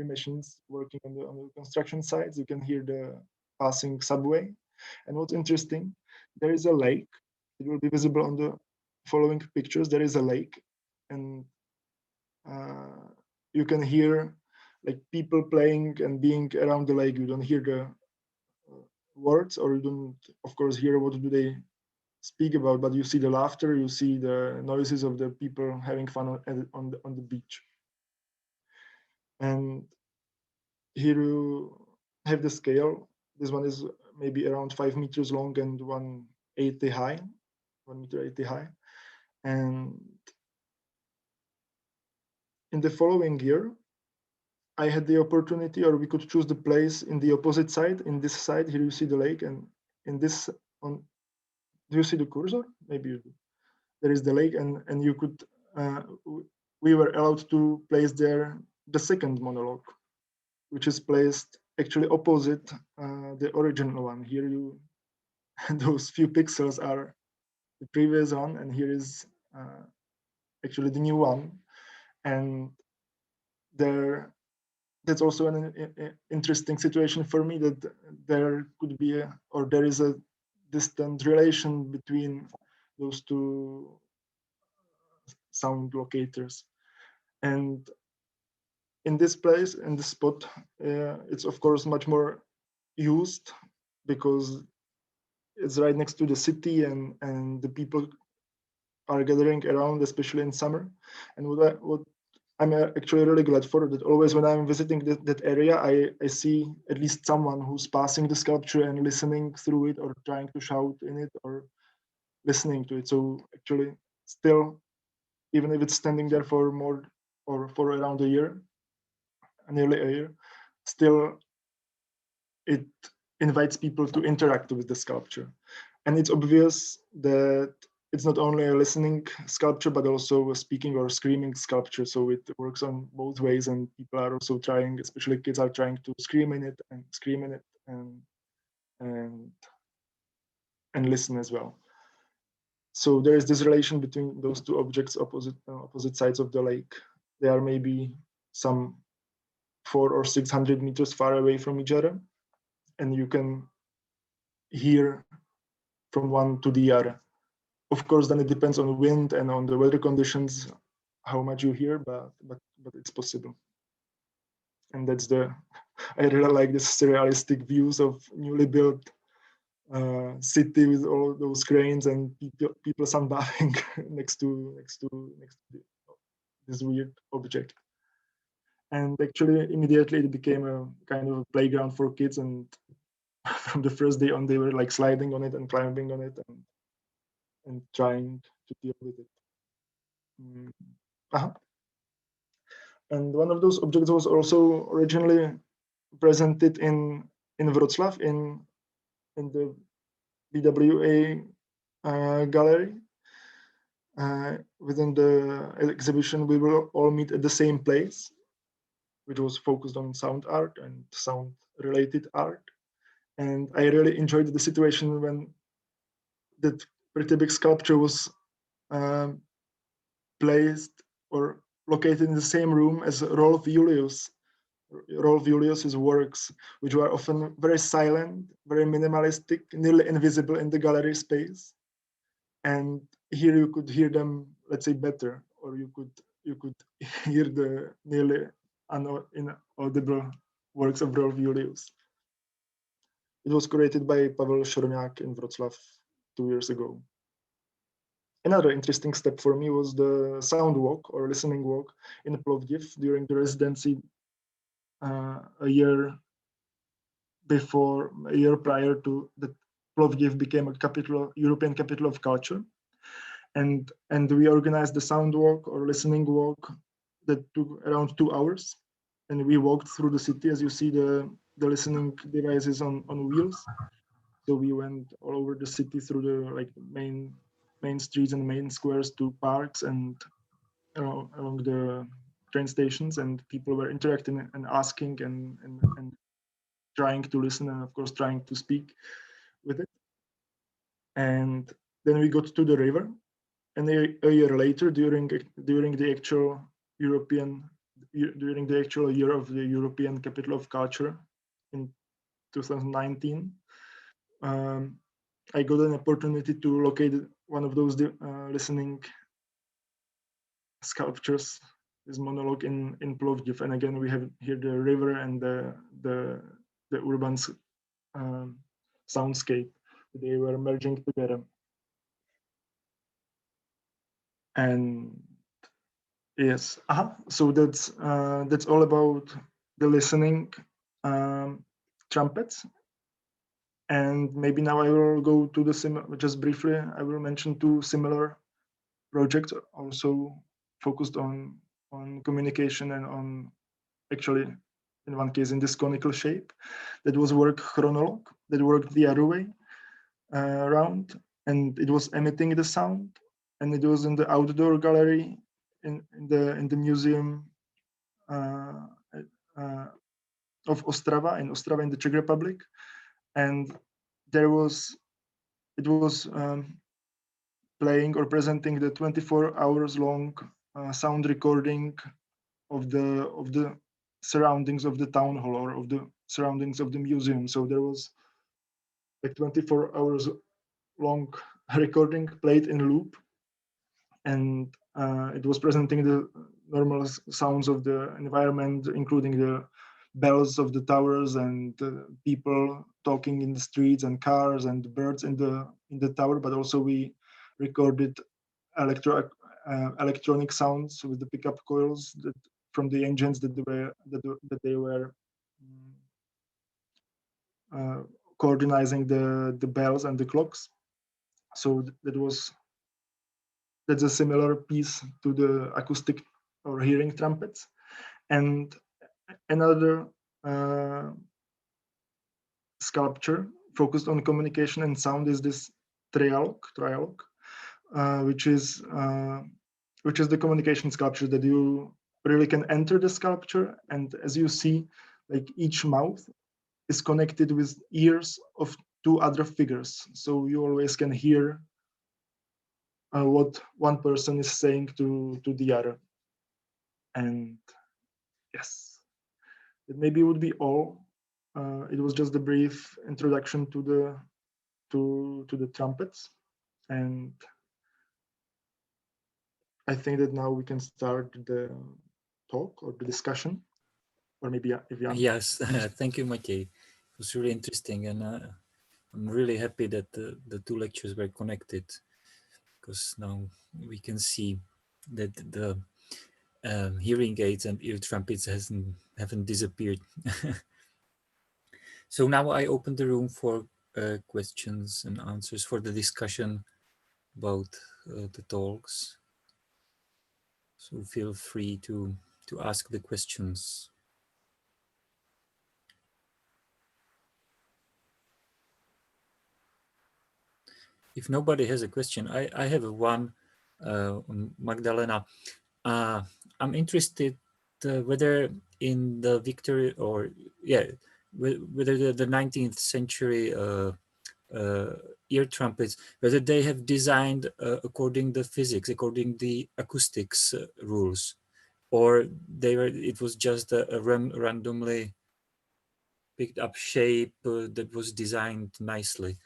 machines working on the construction sites. You can hear the passing subway. And what's interesting, there is a lake. It will be visible on the following pictures. There is a lake, and you can hear like people playing and being around the lake. You don't hear the words, or you don't, of course, hear what do they speak about, but you see the laughter, you see the noises of the people having fun on the beach. And here you have the scale. This one is maybe around 5 meters long and 1.80 high, 1.80 meter high. And in the following year, I had the opportunity, or we could choose the place in the opposite side. In this side, here you see the lake, and in this do you see the cursor? Maybe you do. There is the lake, and you could we were allowed to place there the second monologue, which is placed actually opposite the original one. Here you those few pixels are the previous one, and here is actually the new one. And that's also an interesting situation for me, that there could be there is a distant relation between those 2 sound locators. And in this place, in this spot, it's of course much more used, because it's right next to the city, and the people are gathering around, especially in summer. And what I'm actually really glad for, that always when I'm visiting that area, I see at least someone who's passing the sculpture and listening through it, or trying to shout in it, or listening to it. So actually, still, even if it's standing there for more, or for around a year, nearly a year, still it invites people to interact with the sculpture. And it's obvious that it's not only a listening sculpture, but also a speaking or screaming sculpture. So it works on both ways, and people are also trying, especially kids are trying to scream in it and listen as well. So there is this relation between those two objects, opposite sides of the lake. They are maybe some 400 or 600 meters far away from each other, and you can hear from one to the other. Of course, then it depends on the wind and on the weather conditions, how much you hear, but it's possible. And that's I really like this surrealistic views of newly built city with all those cranes and people sunbathing next to this weird object. And actually, immediately it became a kind of a playground for kids, and from the first day on, they were like sliding on it and climbing on it and trying to deal with it. And one of those objects was also originally presented in Wrocław in the BWA gallery. Within the exhibition, we will all meet at the same place, which was focused on sound art and sound-related art. And I really enjoyed the situation when that pretty big sculpture was placed or located in the same room as Rolf Julius's works, which were often very silent, very minimalistic, nearly invisible in the gallery space. And here you could hear them, let's say, better, or you could hear the nearly inaudible works of Rolf Julius. It was created by Pavel Šorňák in Wrocław 2 years ago. Another interesting step for me was the sound walk or listening walk in Plovdiv during the residency a year prior to that Plovdiv became a European capital of culture. And we organized the sound walk or listening walk that took around 2 hours. And we walked through the city, as you see the listening devices on wheels. So we went all over the city through the main streets and main squares to parks and along the train stations, and people were interacting and asking and trying to listen, and of course trying to speak with it. And then we got to the river, and a year later, during the actual year of the European Capital of Culture in 2019, I got an opportunity to locate one of those listening sculptures, this monologue in Plovdiv. And again, we have here the river and the urban soundscape. They were merging together. And yes, so that's all about the listening trumpets. And maybe now I will go to just briefly, I will mention 2 similar projects also focused on communication and on, actually, in one case, in this conical shape. That was work Chronologue, that worked the other way around, and it was emitting the sound, and it was in the outdoor gallery in the museum of Ostrava in the Czech Republic. And it was playing or presenting the 24 hours long sound recording of the surroundings of the town hall or of the surroundings of the museum. So there was like 24 hours long recording played in loop, and it was presenting the normal sounds of the environment, including the bells of the towers and people talking in the streets and cars and birds in the tower. But also we recorded electronic sounds with the pickup coils from the engines that they were coordinating the bells and the clocks. So that's a similar piece to the acoustic or hearing trumpets. And another sculpture focused on communication and sound is this trialogue, which is the communication sculpture that you really can enter the sculpture, and as you see, like each mouth is connected with ears of two other figures, so you always can hear what one person is saying to the other. And yes, it maybe would be all. It was just a brief introduction to the trumpets, and I think that now we can start the talk or the discussion, or maybe Evian. Yes, thank you, Matěj. It was really interesting, and I'm really happy that the two lectures were connected, because now we can see that the hearing aids and ear trumpets haven't disappeared. So now I open the room for questions and answers, for the discussion about the talks. So feel free to ask the questions. If nobody has a question, I have one, Magdalena. I'm interested whether in the Victoria, or whether the 19th century ear trumpets, whether they have designed according the physics, according the acoustics rules, or it was just a randomly picked up shape that was designed nicely.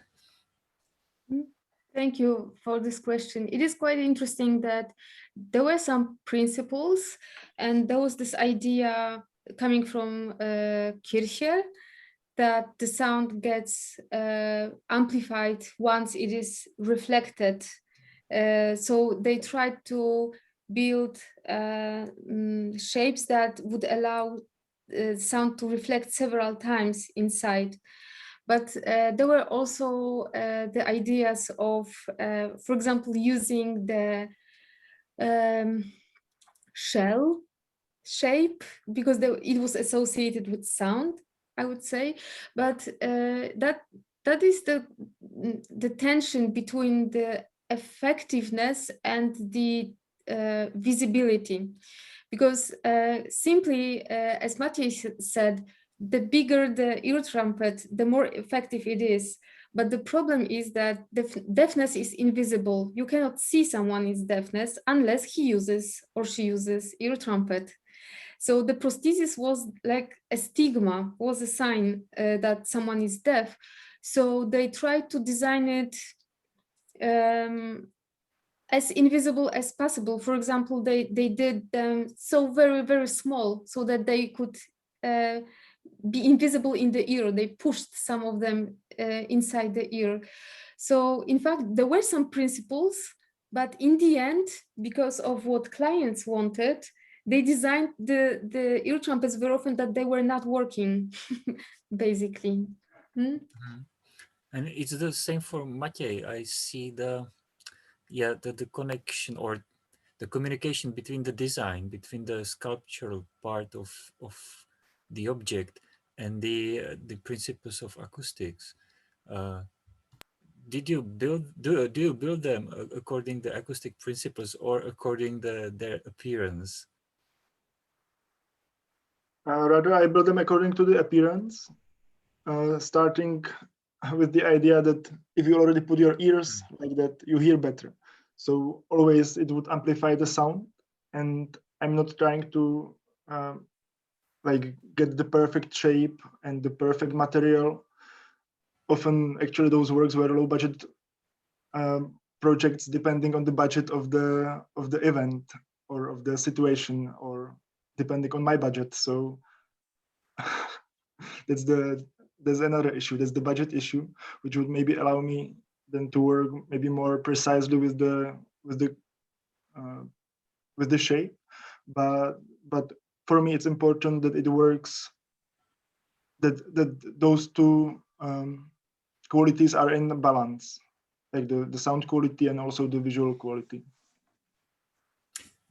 Thank you for this question. It is quite interesting that there were some principles, and there was this idea coming from Kircher that the sound gets amplified once it is reflected. So they tried to build shapes that would allow sound to reflect several times inside. But there were also the ideas of, for example, using the shell shape, because it was associated with sound, I would say. But that is the tension between the effectiveness and the visibility. Because simply, as Matěj said, the bigger the ear trumpet, the more effective it is. But the problem is that deafness is invisible. You cannot see someone is deafness unless he uses or she uses ear trumpet. So the prosthesis was like a stigma, was a sign that someone is deaf. So they tried to design it as invisible as possible. For example, they did them so very, very small so that they could be invisible in the ear. They pushed some of them inside the ear. So in fact, there were some principles, but in the end, because of what clients wanted, they designed the ear trumpets very often that they were not working, basically. And it's the same for Matěj. I see the connection or the communication between the design, between the sculptural part of the object and the principles of acoustics. Did you do you build them according to the acoustic principles or according their appearance? Rather, I build them according to the appearance, starting with the idea that if you already put your ears like that, you hear better. So always it would amplify the sound, and I'm not trying to like get the perfect shape and the perfect material. Often, actually, those works were low budget projects, depending on the budget of the event or of the situation, or depending on my budget. So there's another issue. There's the budget issue, which would maybe allow me then to work maybe more precisely with the shape. But for me, it's important that it works. That those two qualities are in balance, like the sound quality and also the visual quality.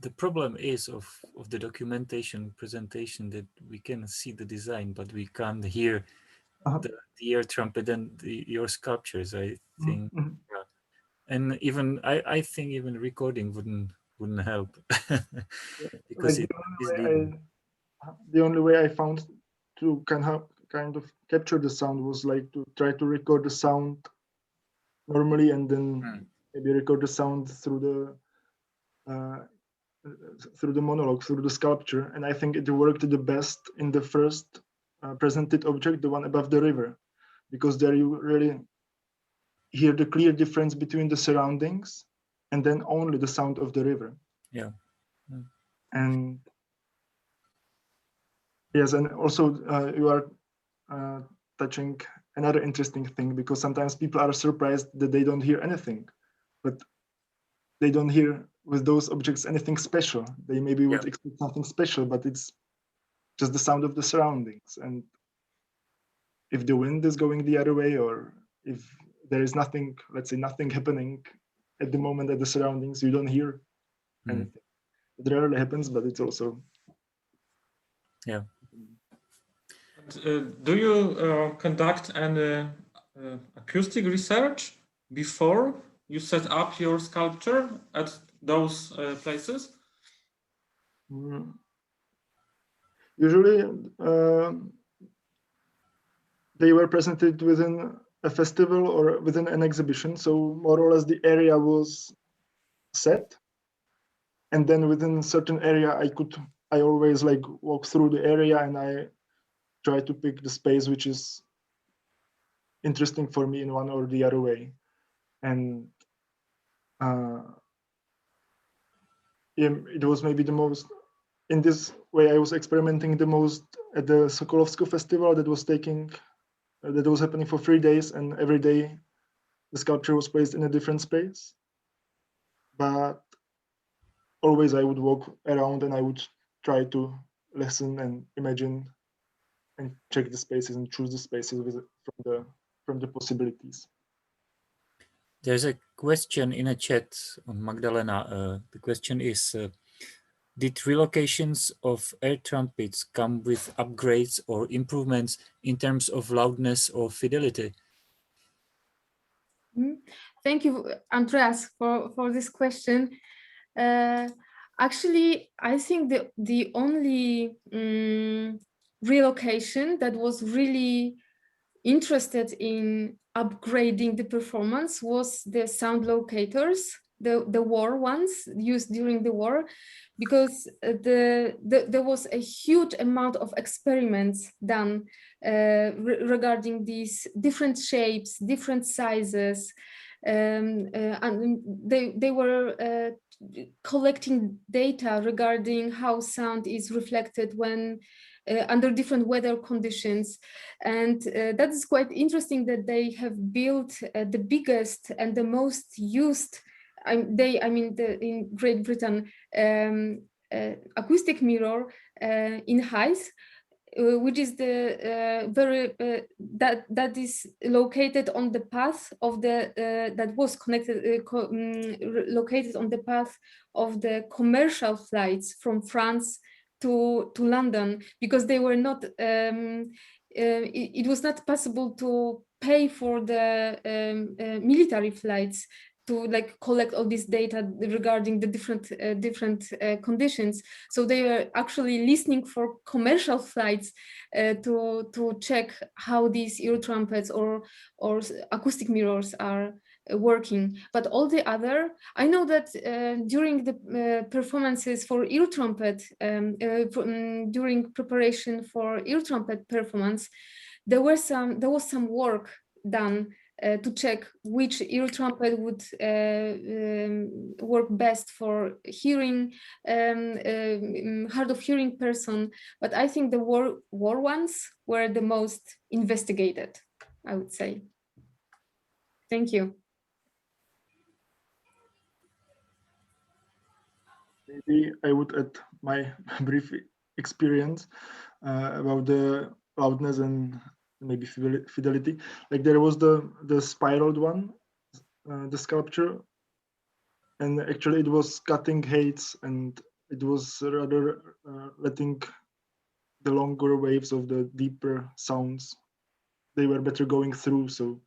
the problem is of the documentation presentation that we can see the design, but we can't hear the ear trumpet and your sculptures, I think. Yeah. And even I think even recording wouldn't help because like the only way I found to kind of capture the sound was like to try to record the sound normally and then maybe record the sound through the monologue, through the sculpture. And I think it worked the best in the first presented object, the one above the river, because there you really hear the clear difference between the surroundings and then only the sound of the river. Yeah. And yes, and also you are touching another interesting thing, because sometimes people are surprised that they don't hear anything, but they don't hear with those objects anything special. They maybe would expect something special, but it's just the sound of the surroundings. And if the wind is going the other way, or if there is nothing, let's say nothing happening at the moment at the surroundings, you don't hear anything. It rarely happens, but it's also do you conduct an acoustic research before you set up your sculpture at those places? Usually they were presented within a festival or within an exhibition, so more or less the area was set, and then within a certain area I always like walk through the area and I try to pick the space which is interesting for me in one or the other way. And it was maybe the most, in this way I was experimenting the most at the Sokolovsko festival that was happening for 3 days, and every day the sculpture was placed in a different space. But always I would walk around and I would try to listen and imagine and check the spaces and choose the spaces from the possibilities. There's a question in a chat on Magdalena. The question is, did relocations of air trumpets come with upgrades or improvements in terms of loudness or fidelity? Thank you, Andreas, for this question. Actually, I think the only relocation that was really interested in upgrading the performance was the sound locators, the war ones used during the war, because there was a huge amount of experiments done regarding these different shapes, different sizes, and they were collecting data regarding how sound is reflected when under different weather conditions. And that is quite interesting that they have built the biggest and the most used, in Great Britain, acoustic mirror in Hythe, which is the that is located on the path of the that was connected located on the path of the commercial flights from France to London, because they were not it was not possible to pay for the military flights to like collect all this data regarding the different conditions. So they were actually listening for commercial flights to check how these ear trumpets or acoustic mirrors are working. But all the other, I know that during the performances for ear trumpet, during preparation for ear trumpet performance, there was some work done to check which ear trumpet would work best for hearing, hard of hearing person. But I think the war ones were the most investigated, I would say. Thank you. Maybe I would add my brief experience about the loudness and maybe fidelity. Like there was the spiraled one, the sculpture, and actually it was cutting heights and it was rather letting the longer waves of the deeper sounds, they were better going through. So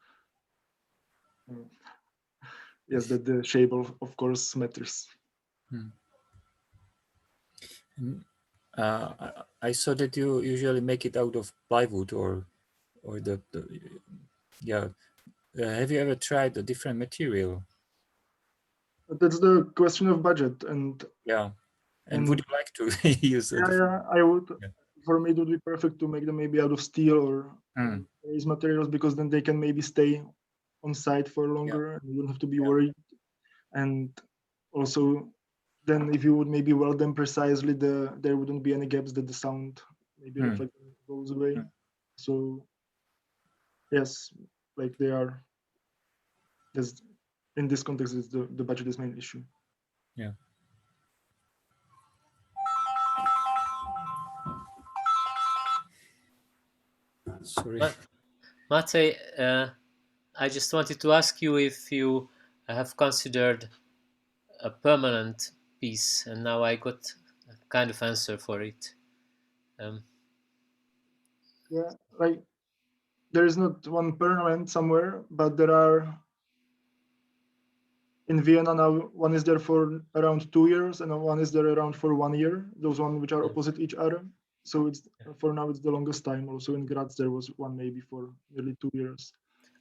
yes, that the shape of course matters. I saw that you usually make it out of plywood or the yeah. Have you ever tried a different material? That's the question of budget, and yeah. And would you like to use a different? Yeah, I would. Yeah. For me, it would be perfect to make them maybe out of steel or these materials, because then they can maybe stay on site for longer. And you don't have to be worried. And also, then if you would maybe weld them precisely, there wouldn't be any gaps that the sound maybe goes away. So yes, like they are. In this context, is the budget is main issue. Yeah. Sorry. Matěj, I just wanted to ask you if you have considered a permanent piece, and now I got a kind of answer for it. Yeah, like there is not one permanent somewhere, but there are in Vienna now. One is there for around 2 years, and one is there around for 1 year. Those ones which are opposite each other. So it's for now it's the longest time. Also in Graz there was one maybe for nearly 2 years.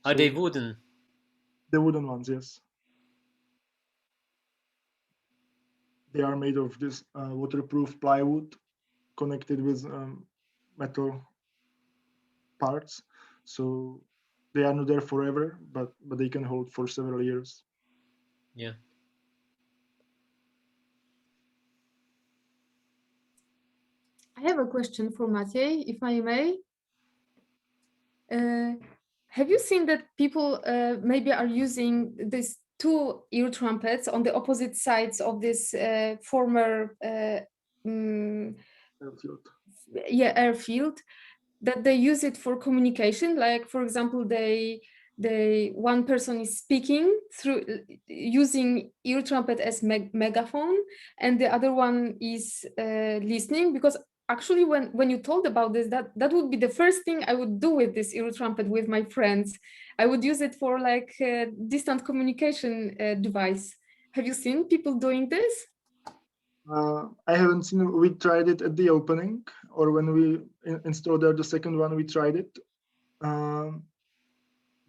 Are they wooden? The wooden ones, yes. They are made of this waterproof plywood connected with metal parts. So they are not there forever, but they can hold for several years. Yeah. I have a question for Matěj, if I may. Have you seen that people maybe are using these two ear trumpets on the opposite sides of this former airfield? Yeah, airfield, that they use it for communication? Like, for example, one person is speaking through using ear trumpet as megaphone, and the other one is listening. Because actually, when you told about this, that would be the first thing I would do with this ear trumpet with my friends. I would use it for like a distant communication device. Have you seen people doing this? I haven't seen. We tried it at the opening, or when we installed there the second one, we tried it.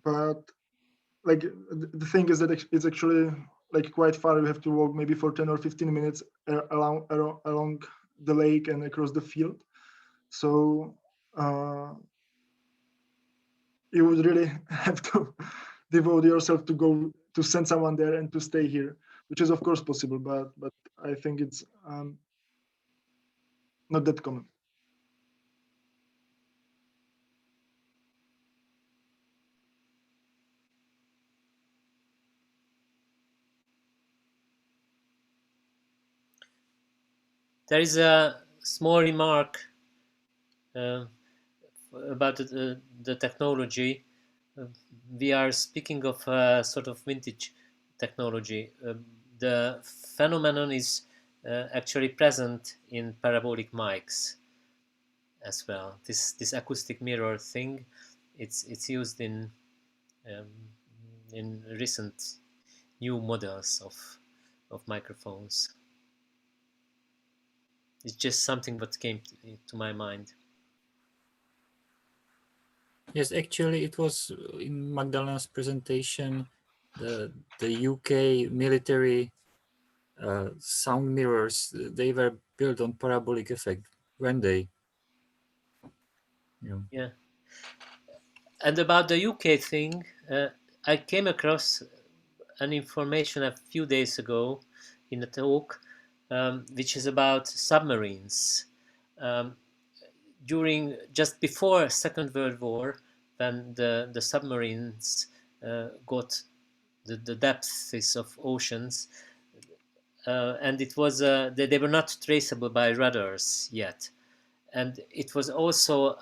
But like the thing is that it's actually like quite far. We have to walk maybe for 10 or 15 minutes along the lake and across the field. So you would really have to devote yourself to go to send someone there and to stay here, which is of course possible, but I think it's not that common. There is a small remark about the technology. We are speaking of a sort of vintage technology. The phenomenon is actually present in parabolic mics as well. This acoustic mirror thing, it's used in recent new models of microphones. It's just something that came to my mind. Yes, actually, it was in Magdalena's presentation. The UK military sound mirrors, they were built on parabolic effect, weren't they? Yeah. And about the UK thing, I came across an information a few days ago in a talk, which is about submarines. During just before Second World War, when the submarines got the depths of oceans, and it was they were not traceable by radars yet, and it was also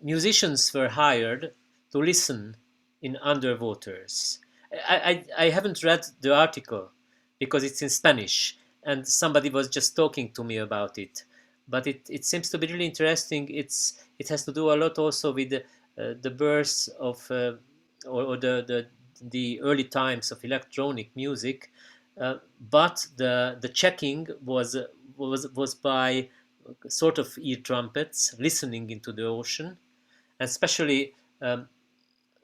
musicians were hired to listen in underwaters. I haven't read the article because it's in Spanish, and somebody was just talking to me about it. But it seems to be really interesting. It has to do a lot also with the birth of or the early times of electronic music, but the checking was by sort of ear trumpets listening into the ocean, and especially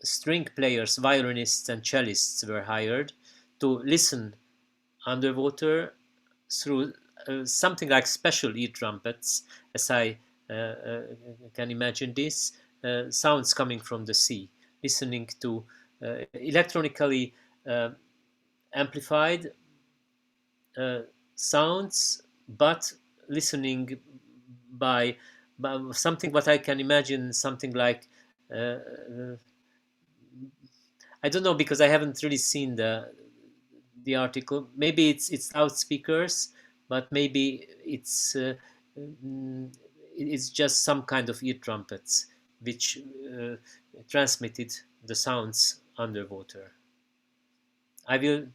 string players, violinists and cellists were hired to listen underwater through something like special ear trumpets, as I can imagine this, sounds coming from the sea, listening to electronically amplified sounds, but listening by something what I can imagine, something like I don't know, because I haven't really seen the article. Maybe it's loudspeakers, but maybe it's just some kind of ear trumpets which transmitted the sounds underwater. I will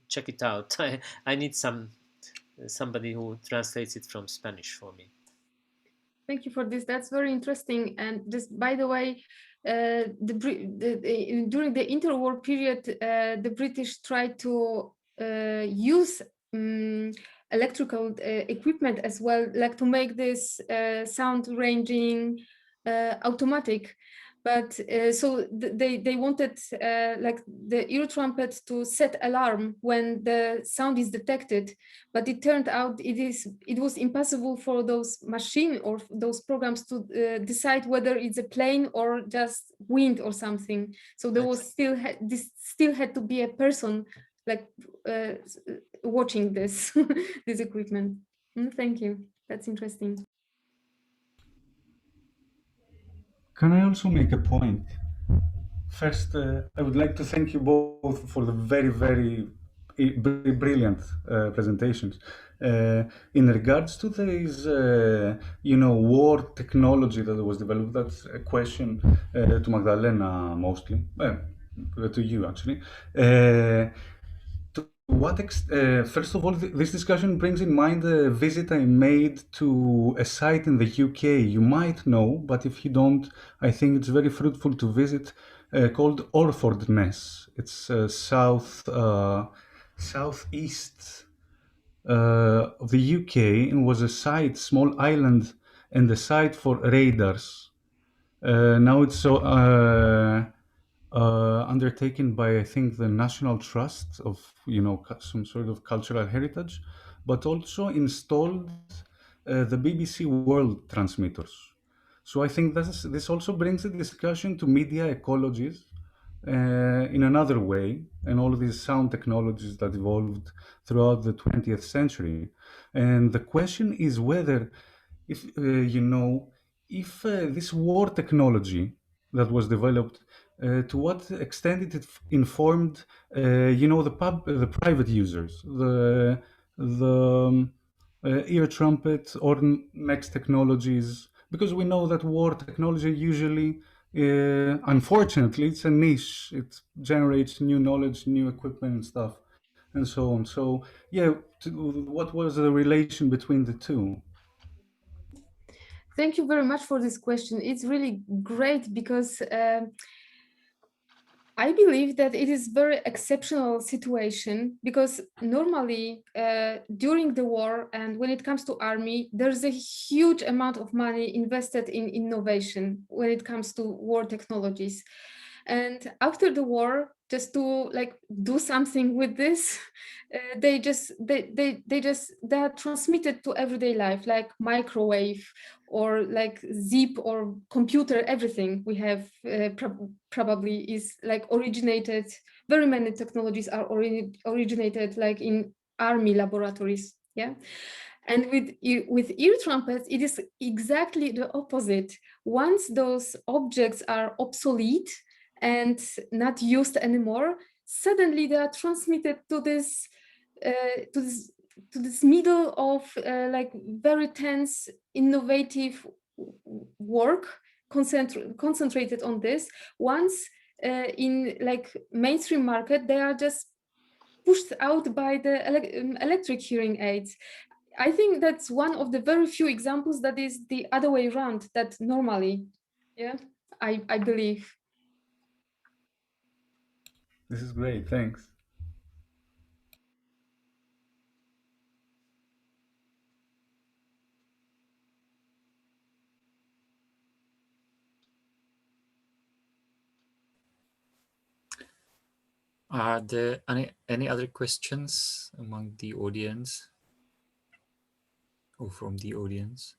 check it out. I need somebody who translates it from Spanish for me. Thank you for this. That's very interesting. And just by the way, during the interwar period, the British tried to use electrical equipment as well, like to make this sound ranging automatic. But so they wanted like the ear trumpet to set alarm when the sound is detected, but it turned out it was impossible for those machine or those programs to decide whether it's a plane or just wind or something. So there was still had to be a person like watching this this equipment. Thank you. That's interesting. Can I also make a point? First, I would like to thank you both for the very, very brilliant presentations. In regards to this, war technology that was developed, that's a question to Magdalena mostly, to you actually. First of all, this discussion brings in mind a visit I made to a site in the UK. You might know, but if you don't, I think it's very fruitful to visit, called Orfordness. It's southeast of the UK, and was a site, small island, and a site for raiders. Now it's so undertaken by, I think, the National Trust of, some sort of cultural heritage, but also installed the BBC World transmitters. So I think this also brings the discussion to media ecologies in another way, and all of these sound technologies that evolved throughout the 20th century. And the question is whether, if this war technology that was developed, to what extent it informed, the private users, the ear trumpet or next technologies, because we know that war technology usually, unfortunately, it's a niche. It generates new knowledge, new equipment and stuff, and so on. So yeah, what was the relation between the two? Thank you very much for this question. It's really great because I believe that it is very exceptional situation, because normally during the war and when it comes to army, there's a huge amount of money invested in innovation when it comes to war technologies. And after the war, just to like do something with this, they are transmitted to everyday life, like microwave or like zip or computer. Everything we have probably is like originated. Very many technologies are originated like in army laboratories. Yeah. And with ear trumpets, it is exactly the opposite. Once those objects are obsolete and not used anymore, suddenly they are transmitted to this middle of like very tense, innovative work concentrated on this. Once in like mainstream market, they are just pushed out by the electric hearing aids. I think that's one of the very few examples that is the other way around, that normally, yeah, I believe. This is great, thanks. Are there any other questions among the audience or from the audience?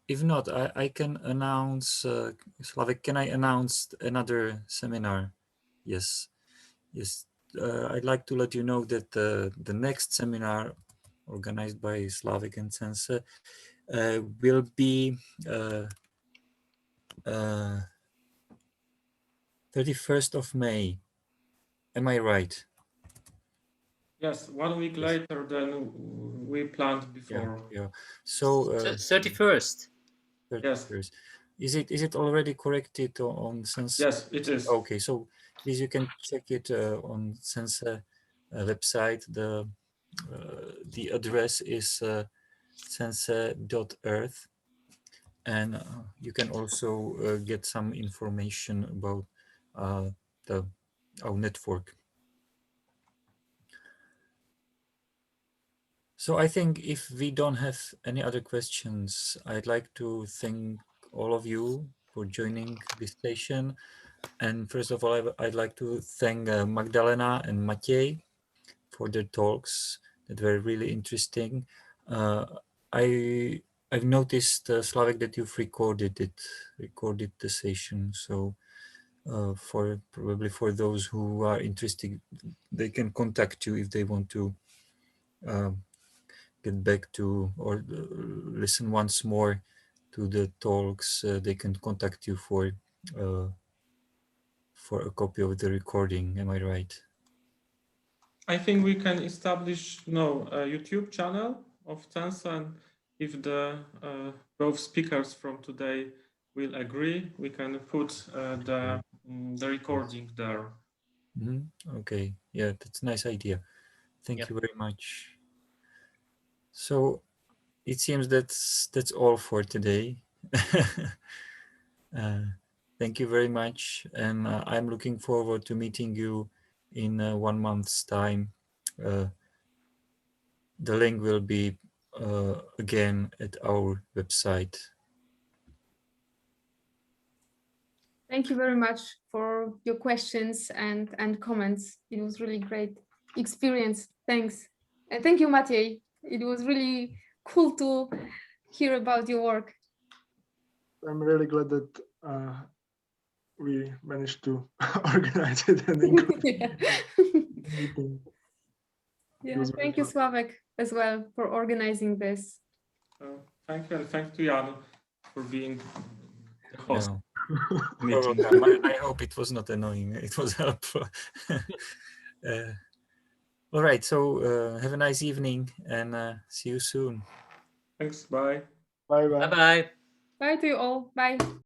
If not, I can announce, Slavik, can I announce another seminar? Yes, yes. I'd like to let you know that the next seminar organized by Slavik and CENSE will be 31st of May. Am I right? Yes, 1 week later than we planned before. Yeah. So 31st. 31st. Yes. Is it already corrected on CENSE? Yes, it is. Okay, so please you can check it on CENSE website. The address is cense.earth, and you can also get some information about our network. So I think if we don't have any other questions, I'd like to thank all of you for joining this session. And first of all, I'd like to thank Magdalena and Matěj for their talks that were really interesting. I've noticed, Slavik, that you've recorded the session. So for probably for those who are interested, they can contact you if they want to get back to or listen once more to the talks. They can contact you for a copy of the recording. Am I right? I think we can establish a YouTube channel of CENSE, and if the both speakers from today will agree, we can put the recording there. Okay, yeah, that's a nice idea. Thank you very much. So it seems that's all for today. Thank you very much, and I'm looking forward to meeting you in 1 month's time. The link will be again at our website. Thank you very much for your questions and comments. It was really great experience. Thanks. And thank you, Matěj. It was really cool to hear about your work. I'm really glad that we managed to organize it and include meeting. Yeah, thank you, Slavik, as well for organizing this. Thank you, and thank you, Jan, for being the host. I hope it was not annoying. It was helpful. All right, so have a nice evening and see you soon. Thanks, bye. Bye-bye. Bye-bye. Bye to you all. Bye.